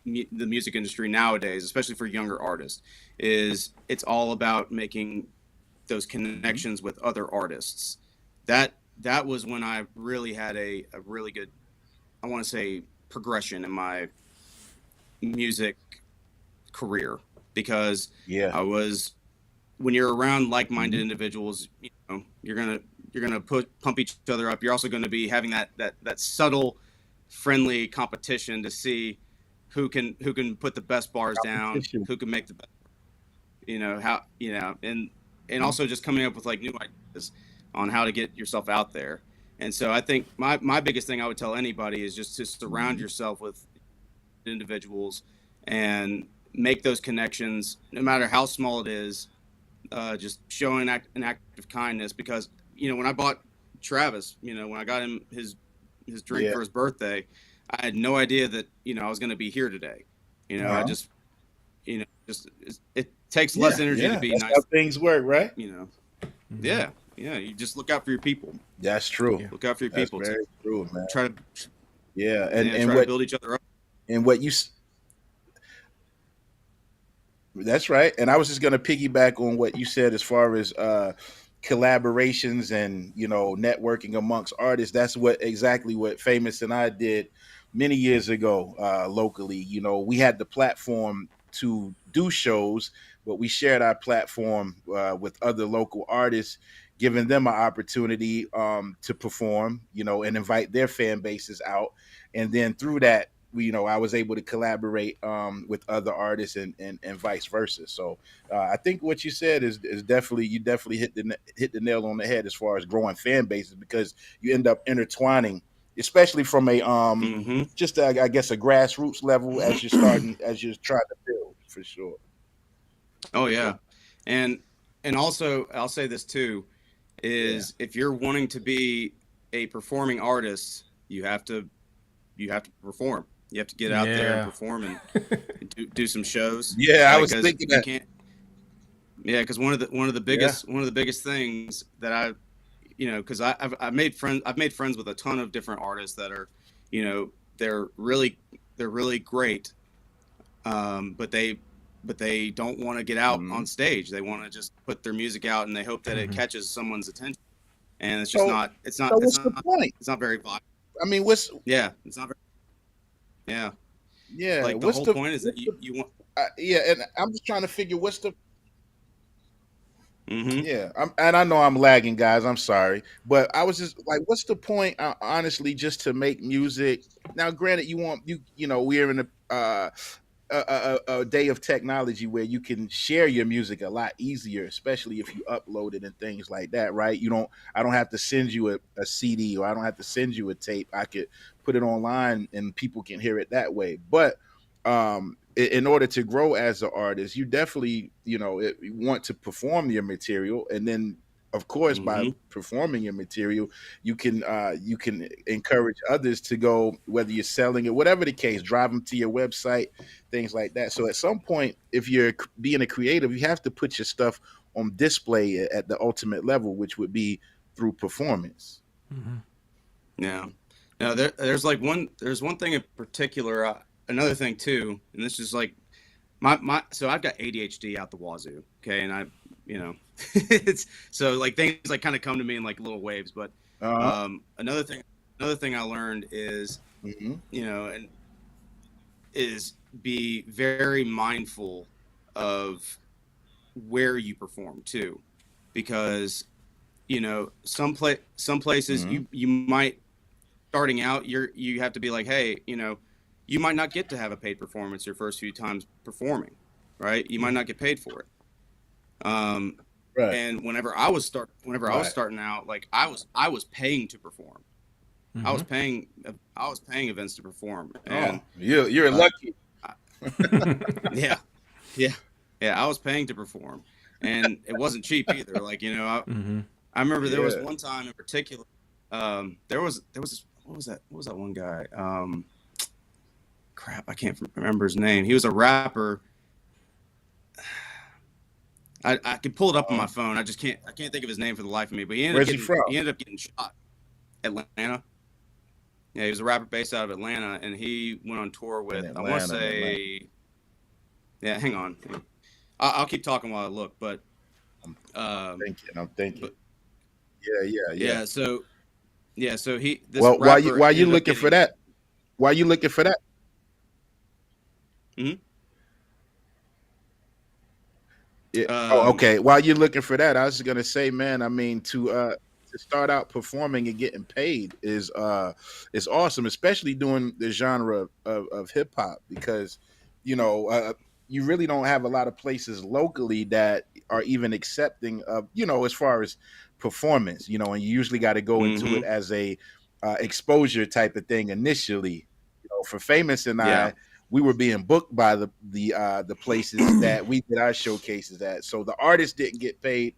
the music industry nowadays, especially for younger artists, is it's all about making those connections with other artists. That was when I really had a really good, I want to say, progression in my music career, because when you're around like-minded individuals, you're gonna pump each other up. You're also going to be having that subtle, friendly competition to see who can put the best bars down, who can make the best, and also just coming up with like new ideas on how to get yourself out there. And so I think my biggest thing I would tell anybody is just to surround yourself with individuals and make those connections, no matter how small it is. Just showing an act of kindness, because when I bought Travis, when I got him his drink for his birthday, I had no idea that I was going to be here today. I just it takes less energy to be
That's
nice.
how things work, right?
Yeah. You just look out for your people.
That's true.
Look out for your people.
That's very true, man.
Try to
and
try to build each other up.
And what you. That's right. And I was just going to piggyback on what you said as far as collaborations and, networking amongst artists. That's exactly what Famous and I did many years ago locally. We had the platform to do shows, but we shared our platform with other local artists, giving them an opportunity to perform, and invite their fan bases out. And then through that, I was able to collaborate with other artists and vice versa. So I think what you said is definitely hit the nail on the head as far as growing fan bases, because you end up intertwining, especially from a just I guess a grassroots level as you're trying to build, for sure.
Oh yeah, and also I'll say this too, is if you're wanting to be a performing artist, you have to perform. You have to get out there and perform and do some shows.
Yeah, I was thinking that.
Because one of the biggest things that I, because I've made friends with a ton of different artists that are, they're really great, but they don't want to get out on stage. They want to just put their music out, and they hope that it catches someone's attention. And it's just not. It's not.
So what's the point?
It's not very viable.
I mean,
it's not very.
Yeah.
Like the whole point is that you want.
And I'm just trying to figure what's the. Yeah, and I know I'm lagging, guys. I'm sorry, but I was just like, what's the point? Honestly, just to make music. Now, granted, we're in a day of technology where you can share your music a lot easier, especially if you upload it and things like that, right? I don't have to send you a CD, or I don't have to send you a tape. I could put it online and people can hear it that way. But in order to grow as an artist, you definitely, want to perform your material, and then, of course, by performing your material, you can encourage others to go, whether you're selling it, whatever the case, drive them to your website, things like that. So at some point, if you're being a creative, you have to put your stuff on display at the ultimate level, which would be through performance.
Yeah. Now there's one thing in particular. Another thing too, and this is like so I've got ADHD out the wazoo. Okay, and it's so like things like kind of come to me in like little waves. But another thing I learned is and is be very mindful of where you perform too, because some places you might, starting out, you have to be like, hey, you might not get to have a paid performance your first few times performing, right? You might not get paid for it.
Right.
And whenever I was starting out, like I was paying to perform. I was paying events to perform. And
you're lucky.
Yeah. I was paying to perform, and it wasn't cheap either. Like, I remember there was one time in particular. There was this, what was that one guy? Crap, I can't remember his name. He was a rapper. I can pull it up on my phone. I can't think of his name for the life of me. But he ended up getting shot. Atlanta. Yeah, he was a rapper based out of Atlanta, and he went on tour with, I want to say, yeah, hang on. I'll keep talking while I look, but
I'm thinking.
But,
yeah.
So he.
While you looking for that,
Mm-hmm.
Yeah. Okay. While you're looking for that, I was just gonna say, man, I mean, to start out performing and getting paid is awesome, especially doing the genre of hip hop, because you really don't have a lot of places locally that are even accepting of, as far as performance, and you usually got to go into it as a exposure type of thing initially. For Famous and I, we were being booked by the places that we did our showcases at. So the artists didn't get paid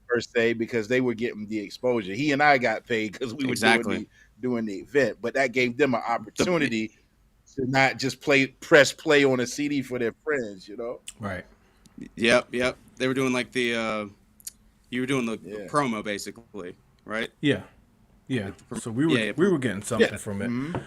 per se because they were getting the exposure. He and I got paid because we were doing the event, but that gave them an opportunity to not just press play on a CD for their friends,
Right.
Yep. They were doing like the you were doing the promo basically, right?
Yeah. So we were getting something from it.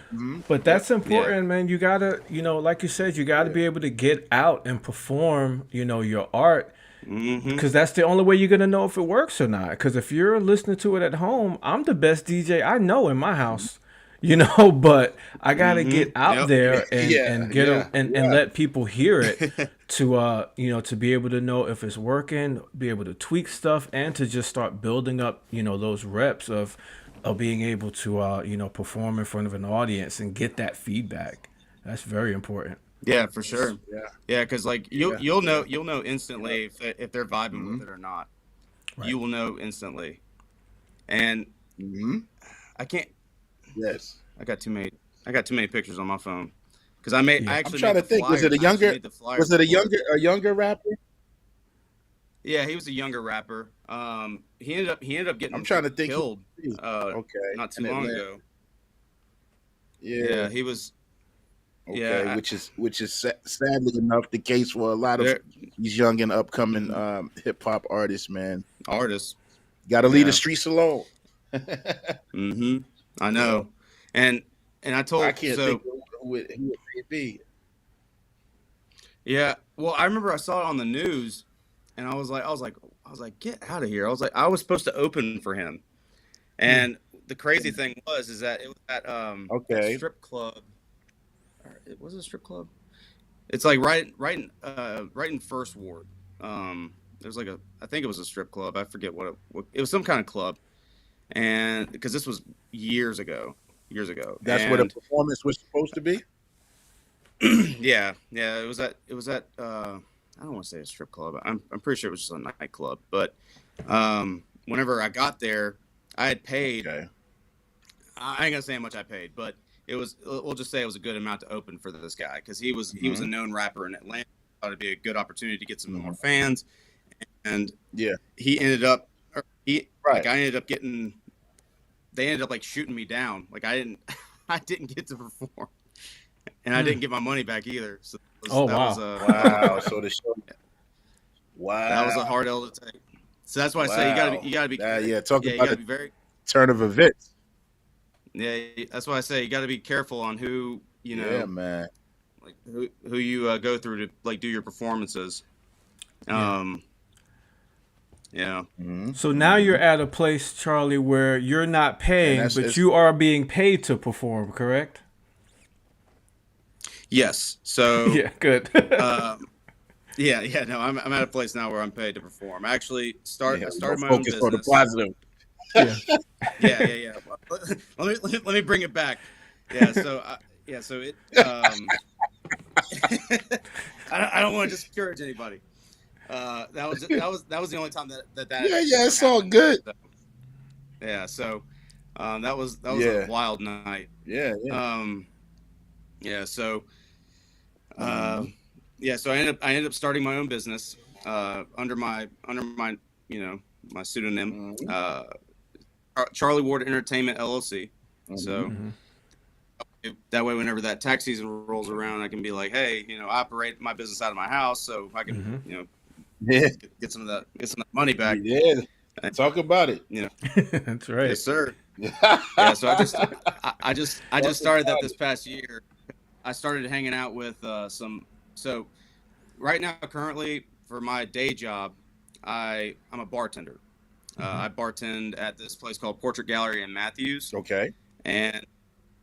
But that's important, man. You gotta, like you said, you gotta be able to get out and perform, your art, because that's the only way you're gonna know if it works or not. Because if you're listening to it at home, I'm the best DJ I know in my house. But I gotta get out there and get and let people hear it to be able to know if it's working, be able to tweak stuff, and to just start building up, those reps of being able to perform in front of an audience and get that feedback. That's very important.
Yeah, for sure. Yeah, because like you'll know instantly if they're vibing with it or not. Right. You will know instantly. And I can't.
Yes,
I got too many pictures on my phone because I actually.
I'm trying to think. Was it a younger rapper?
Yeah, he was a younger rapper. He ended up getting.
I'm trying to think.
Killed. Not too long ago. Yeah, he was.
Okay, yeah, which is sadly enough the case for a lot of these young and upcoming hip hop artists, man. Got to leave the streets alone.
I know, and I told.
I can't think who it may be.
Yeah, well, I remember I saw it on the news, and I was like, get out of here! I was supposed to open for him, and the crazy thing is that it was at a strip club. Was it a strip club? It's like right in First Ward. There's like I think it was a strip club. I forget what it was, some kind of club, and because this was years ago.
That's what a performance was supposed to be.
Yeah. It was at I don't want to say a strip club. I'm pretty sure it was just a nightclub. But whenever I got there, I had paid.
Okay.
I ain't gonna say how much I paid, but we'll just say it was a good amount to open for this guy because he was a known rapper in Atlanta. Thought it'd be a good opportunity to get some more fans, and he ended up like I ended up getting. They ended up like shooting me down. Like I didn't get to perform, and I didn't get my money back either. So
wow! So the show. Wow.
That was a hard L to take. So that's why I say you gotta be
talk about
a very
turn of events.
Yeah, that's why I say you got to be careful on who
man,
like who you go through to like do your performances.
So now you're at a place, Charlie, where you're not paying, but you are being paid to perform, correct?
Yes. So
yeah, good.
No, I'm at a place now where I'm paid to perform. I actually started my own business.
On the positive.
Yeah. Let me bring it back. Yeah. So it. I don't want to discourage anybody. That was the only time that.
Yeah, it's all good.
So, yeah. So, that was a wild night.
Yeah.
So. So I ended up starting my own business under my my pseudonym, Charliie Wardd Entertainment LLC. So that way, whenever that tax season rolls around, I can be like, hey, I operate my business out of my house, so I can get some of that money back.
Yeah, talk about it.
That's right.
Yes, sir. So I just started that this past year. I started hanging out with some. So right now, currently, for my day job, I'm a bartender. I bartend at this place called Portrait Gallery in Matthews.
Okay.
And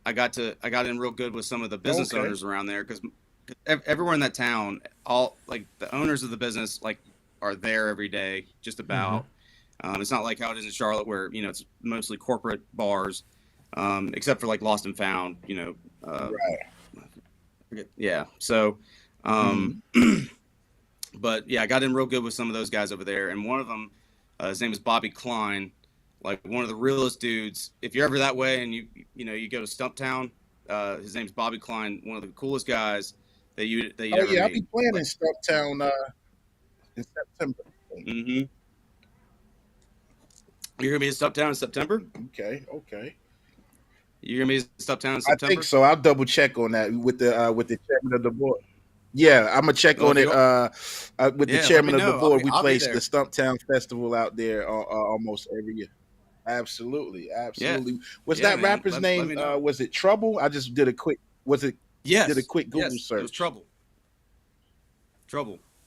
I got in real good with some of the business owners around there because everywhere in that town, all like the owners of the business like are there every day, just about. It's not like how it is in Charlotte where it's mostly corporate bars, except for like Lost and Found.
Right.
Yeah. So. But yeah, I got in real good with some of those guys over there, and one of them, his name is Bobby Klein, like one of the realest dudes. If you're ever that way and you go to Stumptown, his name's Bobby Klein, one of the coolest guys that you ever meet.
I'll be playing in Stumptown in September.
You're gonna be in Stumptown in September?
Okay.
You're gonna be in Stumptown in September?
I think so. I'll double check on that with the chairman of the board. Yeah, I'm gonna check on it with the chairman of the board. We place the Stumptown Festival out there almost every year. Absolutely.
Yeah.
Was that rapper's name? Was it Trouble? I just did a quick. Was it?
Yes.
Did a quick Google search.
It was Trouble.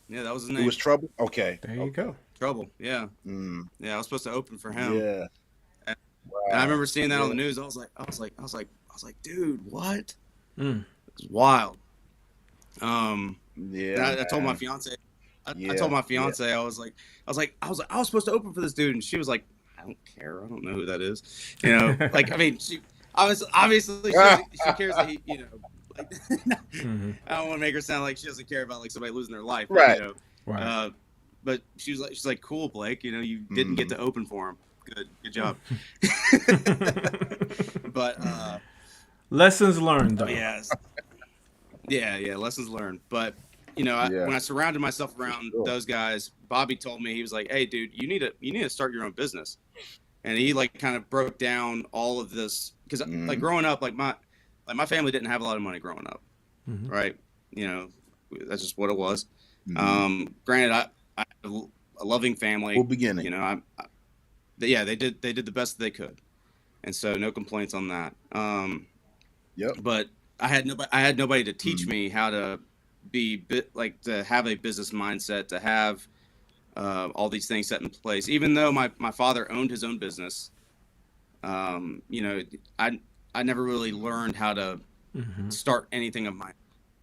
Yeah, that was his name.
It was Trouble. Okay.
There you go.
Trouble. Yeah. Yeah, I was supposed to open for him.
Yeah.
And I remember seeing that on the news. I was like, dude, what? It's wild. I told my fiance. I told my fiance. I was supposed to open for this dude, and she was like, I don't care. I don't know who that is. Like I mean, she obviously she cares that he. Like, I don't want to make her sound like she doesn't care about like somebody losing their life.
Right.
Right. But she's like, cool, Blake. You didn't get to open for him. Good job. But
lessons learned, though.
Yes. Yeah, lessons learned. But when I surrounded myself around those guys, Bobby told me, he was like, "Hey, dude, you need to start your own business." And he like kind of broke down all of this because like growing up, like my family didn't have a lot of money growing up, right? That's just what it was. Granted, I have a loving family.
Full beginning.
They did the best they could, and so no complaints on that. But I had nobody to teach me how to to have a business mindset, to have all these things set in place. Even though my father owned his own business, I never really learned how to start anything of my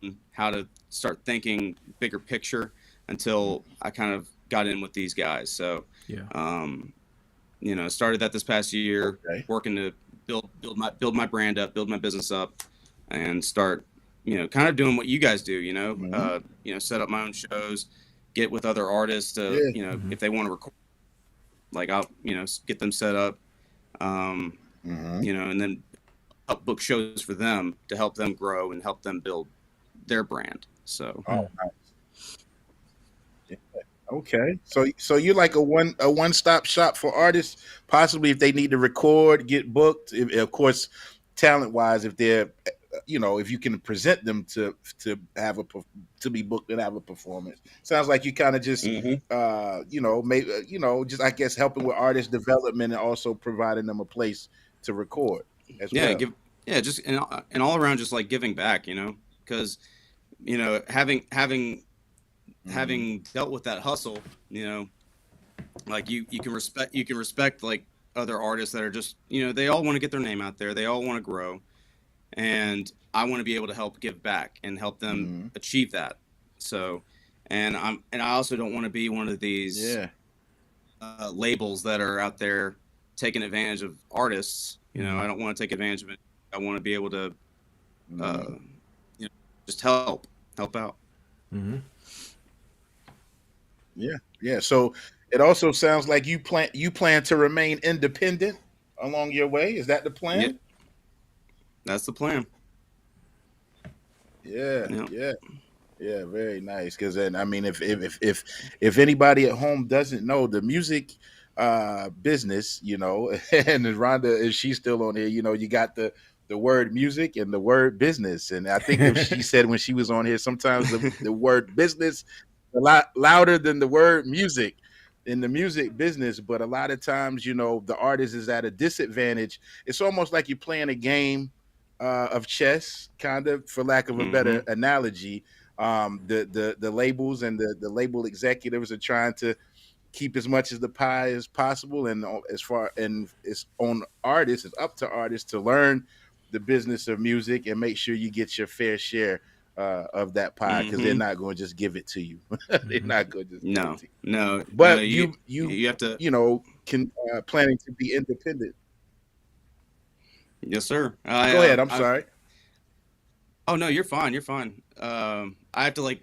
own, how to start thinking bigger picture until I kind of got in with these guys. So, started that this past year, working to build my brand up, build my business up, and start, kind of doing what you guys do, set up my own shows, get with other artists to, if they want to record, like I'll, get them set up, and then help book shows for them to help them grow and help them build their brand. So,
okay, so you're like a one-stop shop for artists, possibly if they need to record, get booked, of course, talent-wise, if they're, if you can present them to have to be booked and have a performance. Sounds like you kind of just, maybe, just I guess helping with artist development and also providing them a place to record as well.
Just and all around, just like giving back, because having dealt with that hustle, like you can respect like other artists that are just, they all want to get their name out there. They all want to grow. And I want to be able to help give back and help them achieve that. So, and I also don't want to be one of these labels that are out there taking advantage of artists. I don't want to take advantage of it. I want to be able to, just help out.
Mm-hmm.
Yeah. So it also sounds like you plan to remain independent along your way. Is that the plan?
Yeah. That's the plan.
Yeah. Very nice. Because then, I mean, if anybody at home doesn't know the music business, and Rhonda, if she's still on here, you got the word music and the word business, and I think if she said when she was on here, sometimes the word business a lot louder than the word music in the music business, but a lot of times, the artist is at a disadvantage. It's almost like you're playing a game of chess, kind of, for lack of a better analogy. The labels and the label executives are trying to keep as much of the pie as possible, and it's on artists, it's up to artists to learn the business of music and make sure you get your fair share of that pie, because they're not going to just give it to you. They're not going to just give it to you.
No.
But
you have to,
planning to be independent.
Yes, sir.
Go ahead. I'm sorry.
Oh no, you're fine. You're fine. I have to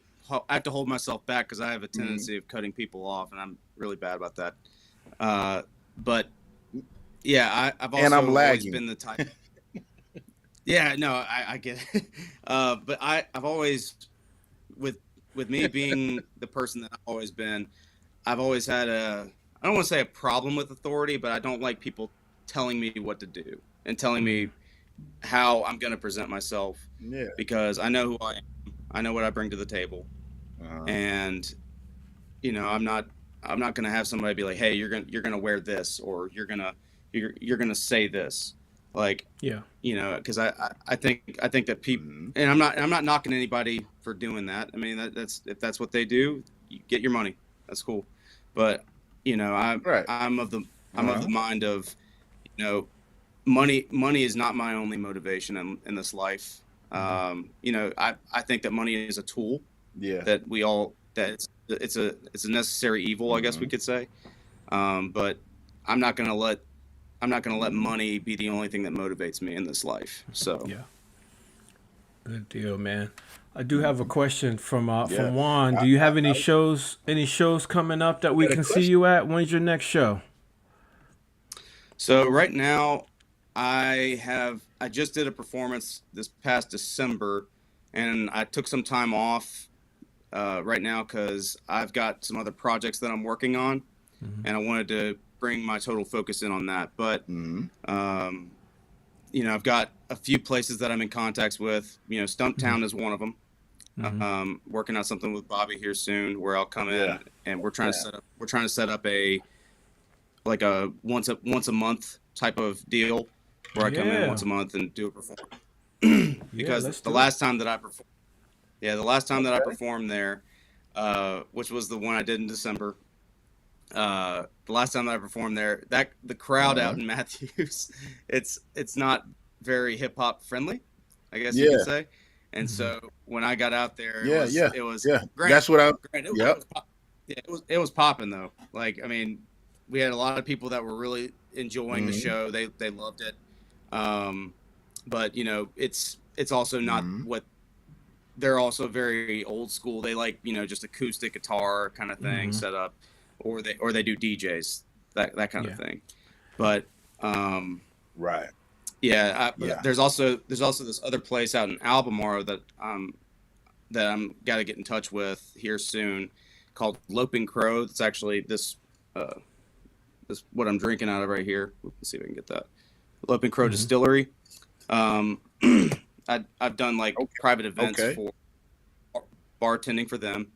hold myself back because I have a tendency of cutting people off, and I'm really bad about that. But yeah, I've also
and I'm
always
lagging.
been the type. Yeah, no, I get it. But I've always, with me being the person that I've always been, I've always had I don't want to say a problem with authority, but I don't like people telling me what to do and telling me how I'm going to present myself.
Yeah.
Because I know who I am. I know what I bring to the table. And, I'm not going to have somebody be like, hey, you're going to wear this, or you're going to say this. Like, because I think that people, and I'm not knocking anybody for doing that. I mean, that's if that's what they do, you get your money. That's cool. But, I'm of the mind of, money is not my only motivation in this life. I think that money is a tool that it's a necessary evil, I guess we could say. But I'm not going to let money be the only thing that motivates me in this life. So
good deal, man. I do have a question from Juan. Do you have any shows coming up that we can see you at? When's your next show?
So right now, I just did a performance this past December, and I took some time off right now because I've got some other projects that I'm working on, and I wanted to bring my total focus in on that. But I've got a few places that I'm in contacts with. Stumptown is one of them. Working out something with Bobby here soon, where I'll come in, and we're trying to set up a once a month type of deal, where I come in once a month and do a performance. Because the last time that I performed there, which was the one I did in December. The last time that I performed there, the crowd out in Matthews, it's not very hip hop friendly, I guess you could say. And so when I got out there, it was great.
That's what
it was popping though. Like, I mean, we had a lot of people that were really enjoying the show. They loved it. But it's also not what they're also very old school. They like, just acoustic guitar kind of thing set up, or they do DJs, that kind of thing. But There's also this other place out in Albemarle that I'm got to get in touch with here soon, called Loping Crow. It's actually this what I'm drinking out of right here. Let's see if I can get that. Loping Crow Distillery. I've done like private events for bartending for them,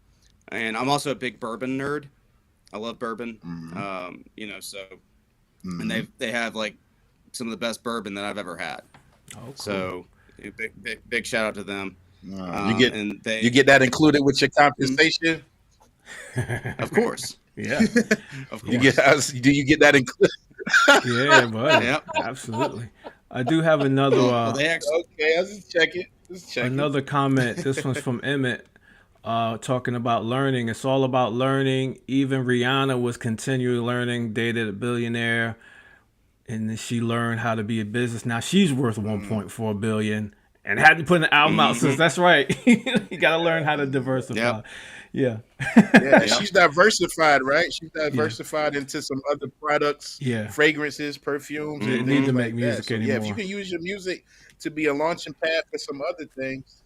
and I'm also a big bourbon nerd. I love bourbon. And they have like some of the best bourbon that I've ever had. Oh, cool. So big shout out to them.
You get that included with your compensation?
Of course.
Yeah.
Of course.
Do you get that included?
Yeah, buddy. Yep. Absolutely. I do have another.
Okay, I was just checking.
Another comment. This one's from Emmett, talking about learning. It's all about learning. Even Rihanna was continually learning. Dated a billionaire, and then she learned how to be a business. Now she's worth 1.4 billion, and hadn't put an album out since. That's right. You got to learn how to diversify.
Yep. She's diversified, right? She's diversified into some other products, fragrances, perfumes.
They need to make music anymore.
Yeah, if you can use your music to be a launching pad for some other things,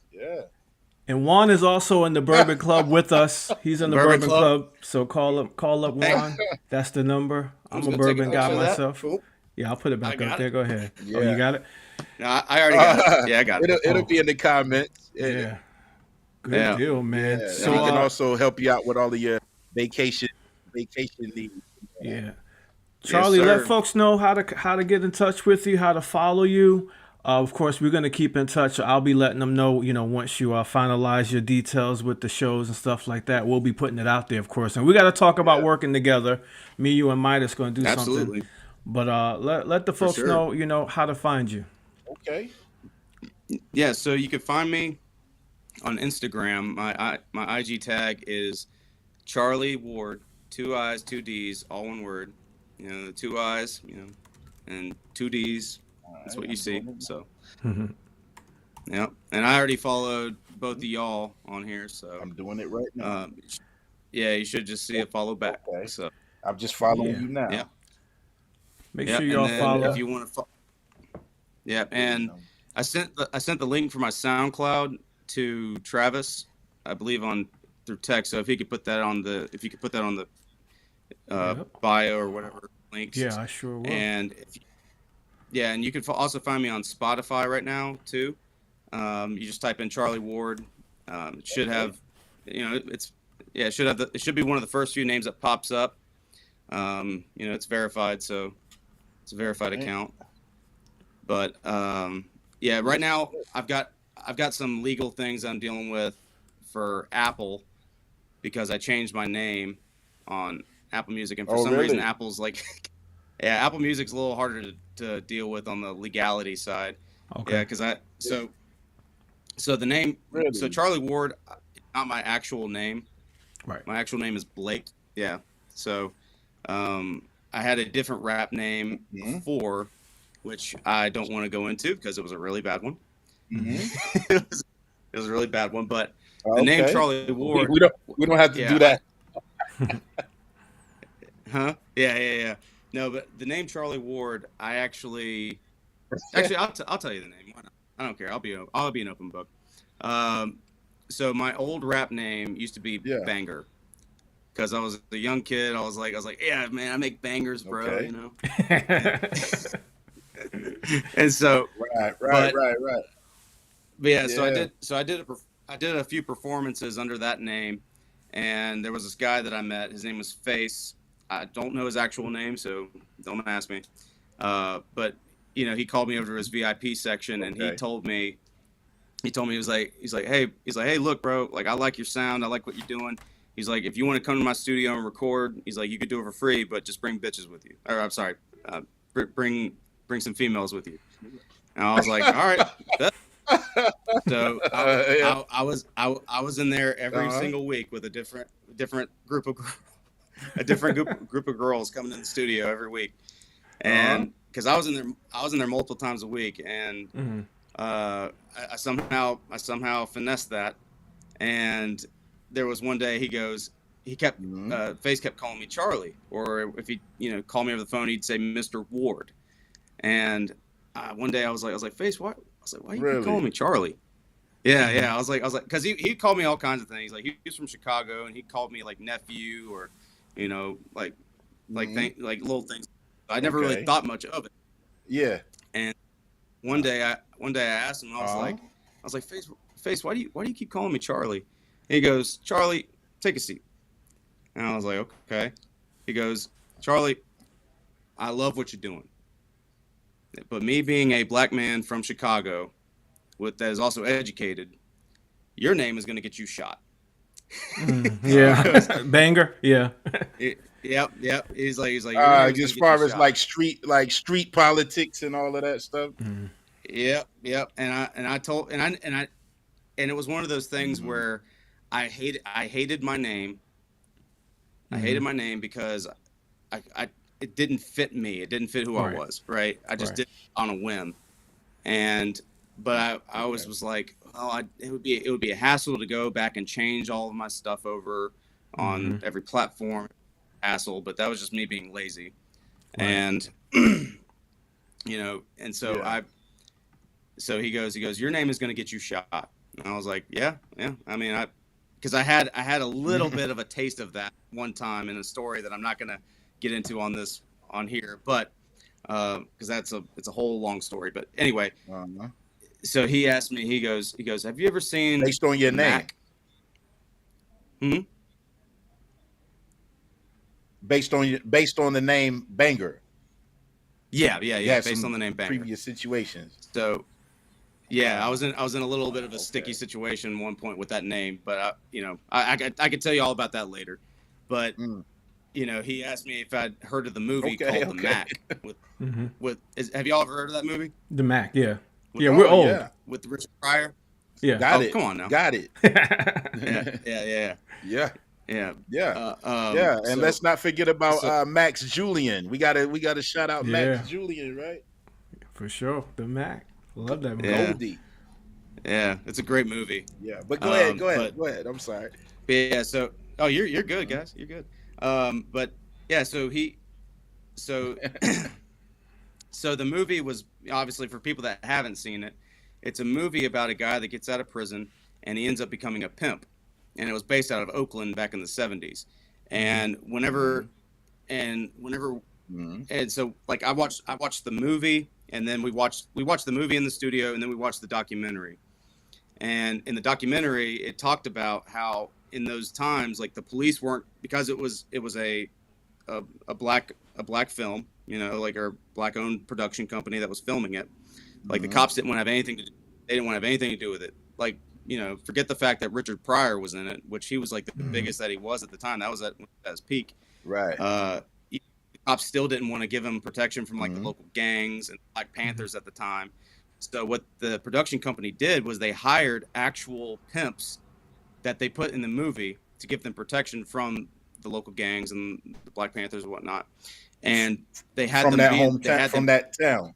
And Juan is also in the Bourbon Club with us. He's in the Bourbon Club. So call up Juan. That's the number. I'm a bourbon guy myself. Cool. Yeah, I'll put it back up there. Go ahead. Yeah. Oh, you got it?
No, I already got it. Yeah, I got it.
It'll be in the comments.
Yeah. Good deal, man.
Yeah. So we can also help you out with all of your vacation needs.
Yeah. Charlie, let folks know how to get in touch with you, how to follow you. Of course, we're going to keep in touch. I'll be letting them know, once you finalize your details with the shows and stuff like that. We'll be putting it out there, of course. And we got to talk about working together. Me, you, and Midas going to do something. But let the folks know, how to find you.
Okay.
Yeah, so you can find me on Instagram. My IG tag is Charliie Wardd, 2 I's, 2 D's, all one word. The 2 I's, and 2 D's. That's what you see. So, yeah. And I already followed both of y'all on here, so
I'm doing it right now.
You should just see a follow back.
Okay.
So
I'm just following you now.
Yeah.
Make sure y'all follow.
If you want to. Yeah, and I sent the link for my SoundCloud to Travis, I believe through text. So if you could put that on the bio or whatever links.
Yeah, I sure will.
And and you can also find me on Spotify right now too. You just type in Charliie Wardd. It should have, it should be one of the first few names that pops up. It's verified, so it's a verified account. But right now I've got some legal things I'm dealing with for Apple because I changed my name on Apple Music, and for some reason Apple's like, Apple Music's a little harder to deal with on the legality side. Okay. Yeah, because so the name, so Charliie Wardd, not my actual name.
Right.
My actual name is Blake. Yeah. So I had a different rap name before, which I don't want to go into because it was a really bad one. It was a really bad one, but the name Charliie Wardd.
We don't have to do that.
Huh? Yeah. No, but the name Charliie Wardd, I actually, I'll tell you the name. Why not? I don't care. I'll be an open book. So my old rap name used to be Banger, because I was a young kid. I was like, yeah, man, I make bangers, bro.
Okay.
And so
right.
But yeah, so I did a few performances under that name, and there was this guy that I met. His name was Face. I don't know his actual name, so don't ask me. But he called me over to his VIP section, and he told me he's like, hey, look, bro, like, I like your sound, I like what you're doing. He's like, if you want to come to my studio and record, he's like, you could do it for free, but just bring bitches with you. Or I'm sorry, bring some females with you. And I was like, all right. So I was in there every single week with a different group of girls coming in the studio every week, and because I was in there multiple times a week, and I somehow finessed that. And there was one day Face kept calling me Charlie, or if he called me over the phone, he'd say Mr. Ward, and one day I was like, Face, why? I was like, why you
Really?
keep calling me Charlie? Yeah. I was like, because he called me all kinds of things. Like he's from Chicago, and he called me like nephew, or like little things. I never really thought much of it.
Yeah.
And one day I asked him, I was like, Face, why do you keep calling me Charlie? And he goes, Charlie, take a seat. And I was like, okay. He goes, Charlie, I love what you're doing. But me being a black man from Chicago that is also educated, your name is going to get you shot.
Yeah. Banger. Yeah.
Yep. He's like,
as far as like street politics and all of that stuff.
Mm.
Yep. And it was one of those things where I hated my name. I hated my name because it didn't fit me. It didn't fit who I was. Right. I just did it on a whim. But I always was like, it would be a hassle to go back and change all of my stuff over on every platform. Hassle, but that was just me being lazy. And and so he goes, your name is going to get you shot. And I was like, yeah. I mean, because I had a little bit of a taste of that one time in a story that I'm not going to get into on here, but because it's a whole long story. But anyway, so he asked me, he goes, have you ever seen
based on your
Mac?
Name? Based on the name Banger.
Yeah. Based on the name Banger.
Previous situations.
So, yeah, I was in a little bit of a sticky situation at one point with that name, but I could tell you all about that later. But he asked me if I'd heard of the movie called The Mac. Have you all ever heard of that movie?
The Mac, yeah. We're old.
Yeah.
With Richard Pryor.
Yeah, got it.
Come on now.
Got it.
Yeah.
And let's not forget about Max Julian. We gotta shout out Max Julian, right?
For sure, the Mac. Love that movie.
Goldie.
Yeah, it's a great movie.
Yeah, but go ahead. I'm sorry.
Yeah, so you're good, guys. You're good. But yeah, so the movie was, obviously, for people that haven't seen it, it's a movie about a guy that gets out of prison and he ends up becoming a pimp. And it was based out of Oakland back in the 70s. And and so like I watched the movie, and then we watched the movie in the studio, and then we watched the documentary. And in the documentary, it talked about how in those times, like the police weren't, because it was a black film, like a black owned production company that was filming it. Like the cops didn't want to have anything to do. They didn't want to have anything to do with it. Like, forget the fact that Richard Pryor was in it, which he was like the biggest that he was at the time. That was at his peak.
Right.
Cops still didn't want to give him protection from like the local gangs and Black Panthers at the time. So what the production company did was they hired actual pimps that they put in the movie to give them protection from the local gangs and the Black Panthers and whatnot. And they had
from that town.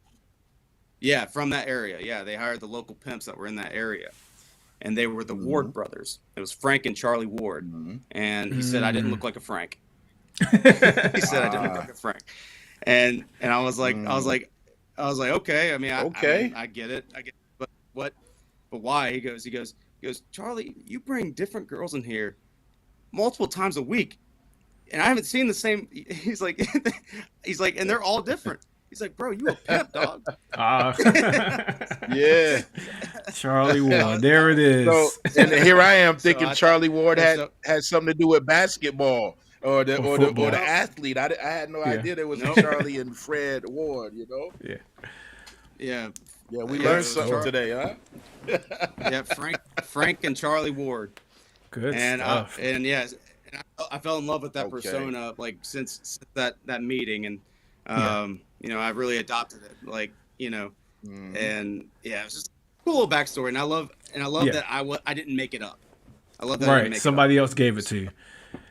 Yeah, from that area. Yeah, they hired the local pimps that were in that area. And they were the Wardd brothers. It was Frank and Charliie Wardd. And he said I didn't look like a Frank. He said I didn't look like a Frank. And I was like, okay. I mean, I get it. But why? He goes, Charlie, you bring different girls in here multiple times a week, and I haven't seen the same. He's like, and they're all different. He's like, bro, you a pimp, dog.
Yeah.
Charliie Wardd. There it is.
So, and here I am thinking Charliie Wardd had something to do with basketball or the athlete. I had no idea there was a Charlie and Fred Ward,
Yeah.
Yeah, we learned something today, huh?
Yeah, Frank and Charliie Wardd.
Good
stuff. I fell in love with that persona like since that meeting, and I really adopted it, and it's just a cool little backstory, and I love that I didn't make it up. I love that.
Right, somebody else gave it to you.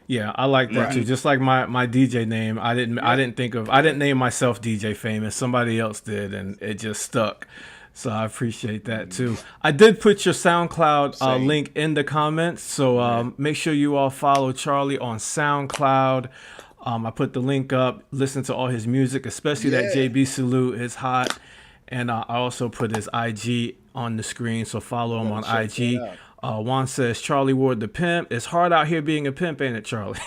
Yeah, I like that too. Just like my DJ name, I didn't name myself DJ Famous. Somebody else did, and it just stuck. So I appreciate that too. I did put your SoundCloud link in the comments, so make sure you all follow Charlie on SoundCloud. I put the link up. Listen to all his music, especially that JB Salute is hot. And I also put his IG on the screen, so follow him on IG. Juan says, Charliie Wardd the pimp. It's hard out here being a pimp, ain't it, Charlie?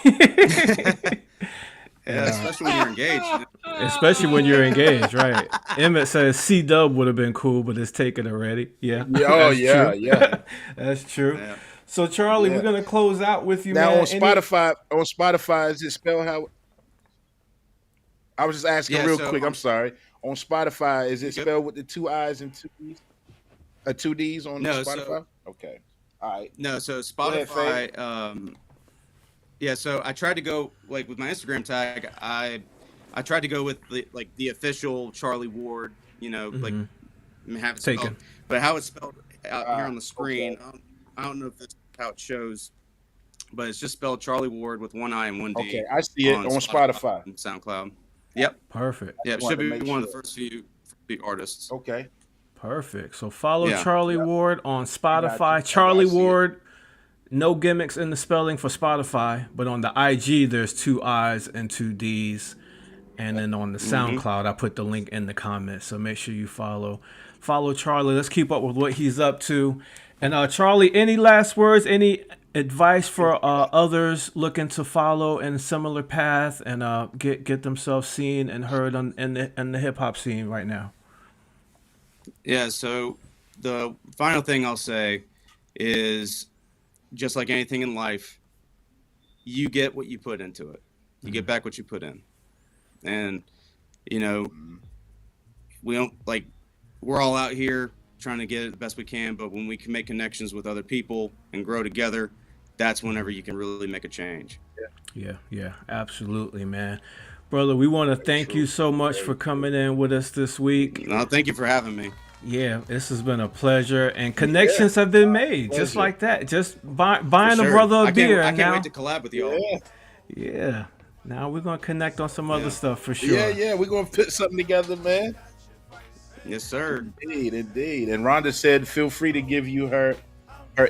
Yeah, especially when you're engaged.
Especially when you're engaged, right? Emmett says C-Dub would have been cool, but it's taken already. Yeah.
Oh, yeah, yeah.
That's true.
Yeah.
So, Charlie, we're going to close out with you,
now,
man.
on Spotify, is it spelled how? I was just asking real quick. I'm sorry. On Spotify, is it spelled with the 2 I's and 2 D's? 2 D's on Spotify? Okay. All right.
No, so Spotify, yeah, so I tried to go, like, with my Instagram tag, I tried to go with, the official Charliie Wardd, like, have it spelled. But how it's spelled out here on the screen, I don't know if that's how it shows, but it's just spelled Charliie Wardd with 1 I and 1 D.
Okay, I see it on Spotify.
And SoundCloud. Yep.
Perfect.
Yeah, it should be one of the first few artists.
Okay.
Perfect. So follow Charliie Wardd on Spotify. Charliie Wardd, no gimmicks in the spelling for Spotify, but on the IG there's 2 I's and 2 D's. And then on the SoundCloud, I put the link in the comments. So make sure you follow Charlie. Let's keep up with what he's up to. And Charlie, any last words, any advice for others looking to follow in a similar path and get themselves seen and heard in the hip hop scene right now?
Yeah, so the final thing I'll say is, just like anything in life, you get what you put into it. You get back what you put in. And, we don't, we're all out here trying to get it the best we can, but when we can make connections with other people and grow together, that's whenever you can really make a change.
Yeah, absolutely, man. Brother, we want to thank you so much for coming in with us this week.
No, thank you for having me.
Yeah, this has been a pleasure, and connections have been made just like that. Just buying a brother a beer.
I can't wait to collab with y'all.
Yeah. Now we're gonna connect on some other stuff for sure.
Yeah, we're gonna put something together, man.
Yes, sir.
Indeed. And Rhonda said, feel free to give you her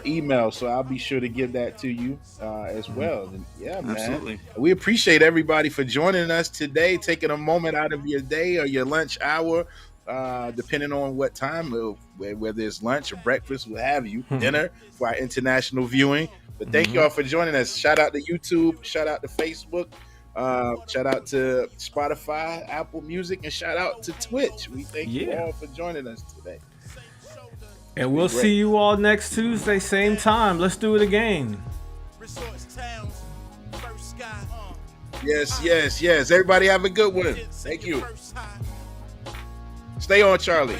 email, so I'll be sure to give that to you as well. And man.
Absolutely.
We appreciate everybody for joining us today, taking a moment out of your day or your lunch hour. Depending on what time, whether it's lunch or breakfast, what have you, dinner for our international viewing. But thank you all for joining us. Shout out to YouTube, shout out to Facebook, shout out to Spotify, Apple Music, and shout out to Twitch. We thank you all for joining us today.
And we'll see you all next Tuesday, same time. Let's do it again. Yes. Everybody have a good one. Thank you. Stay on, Charlie.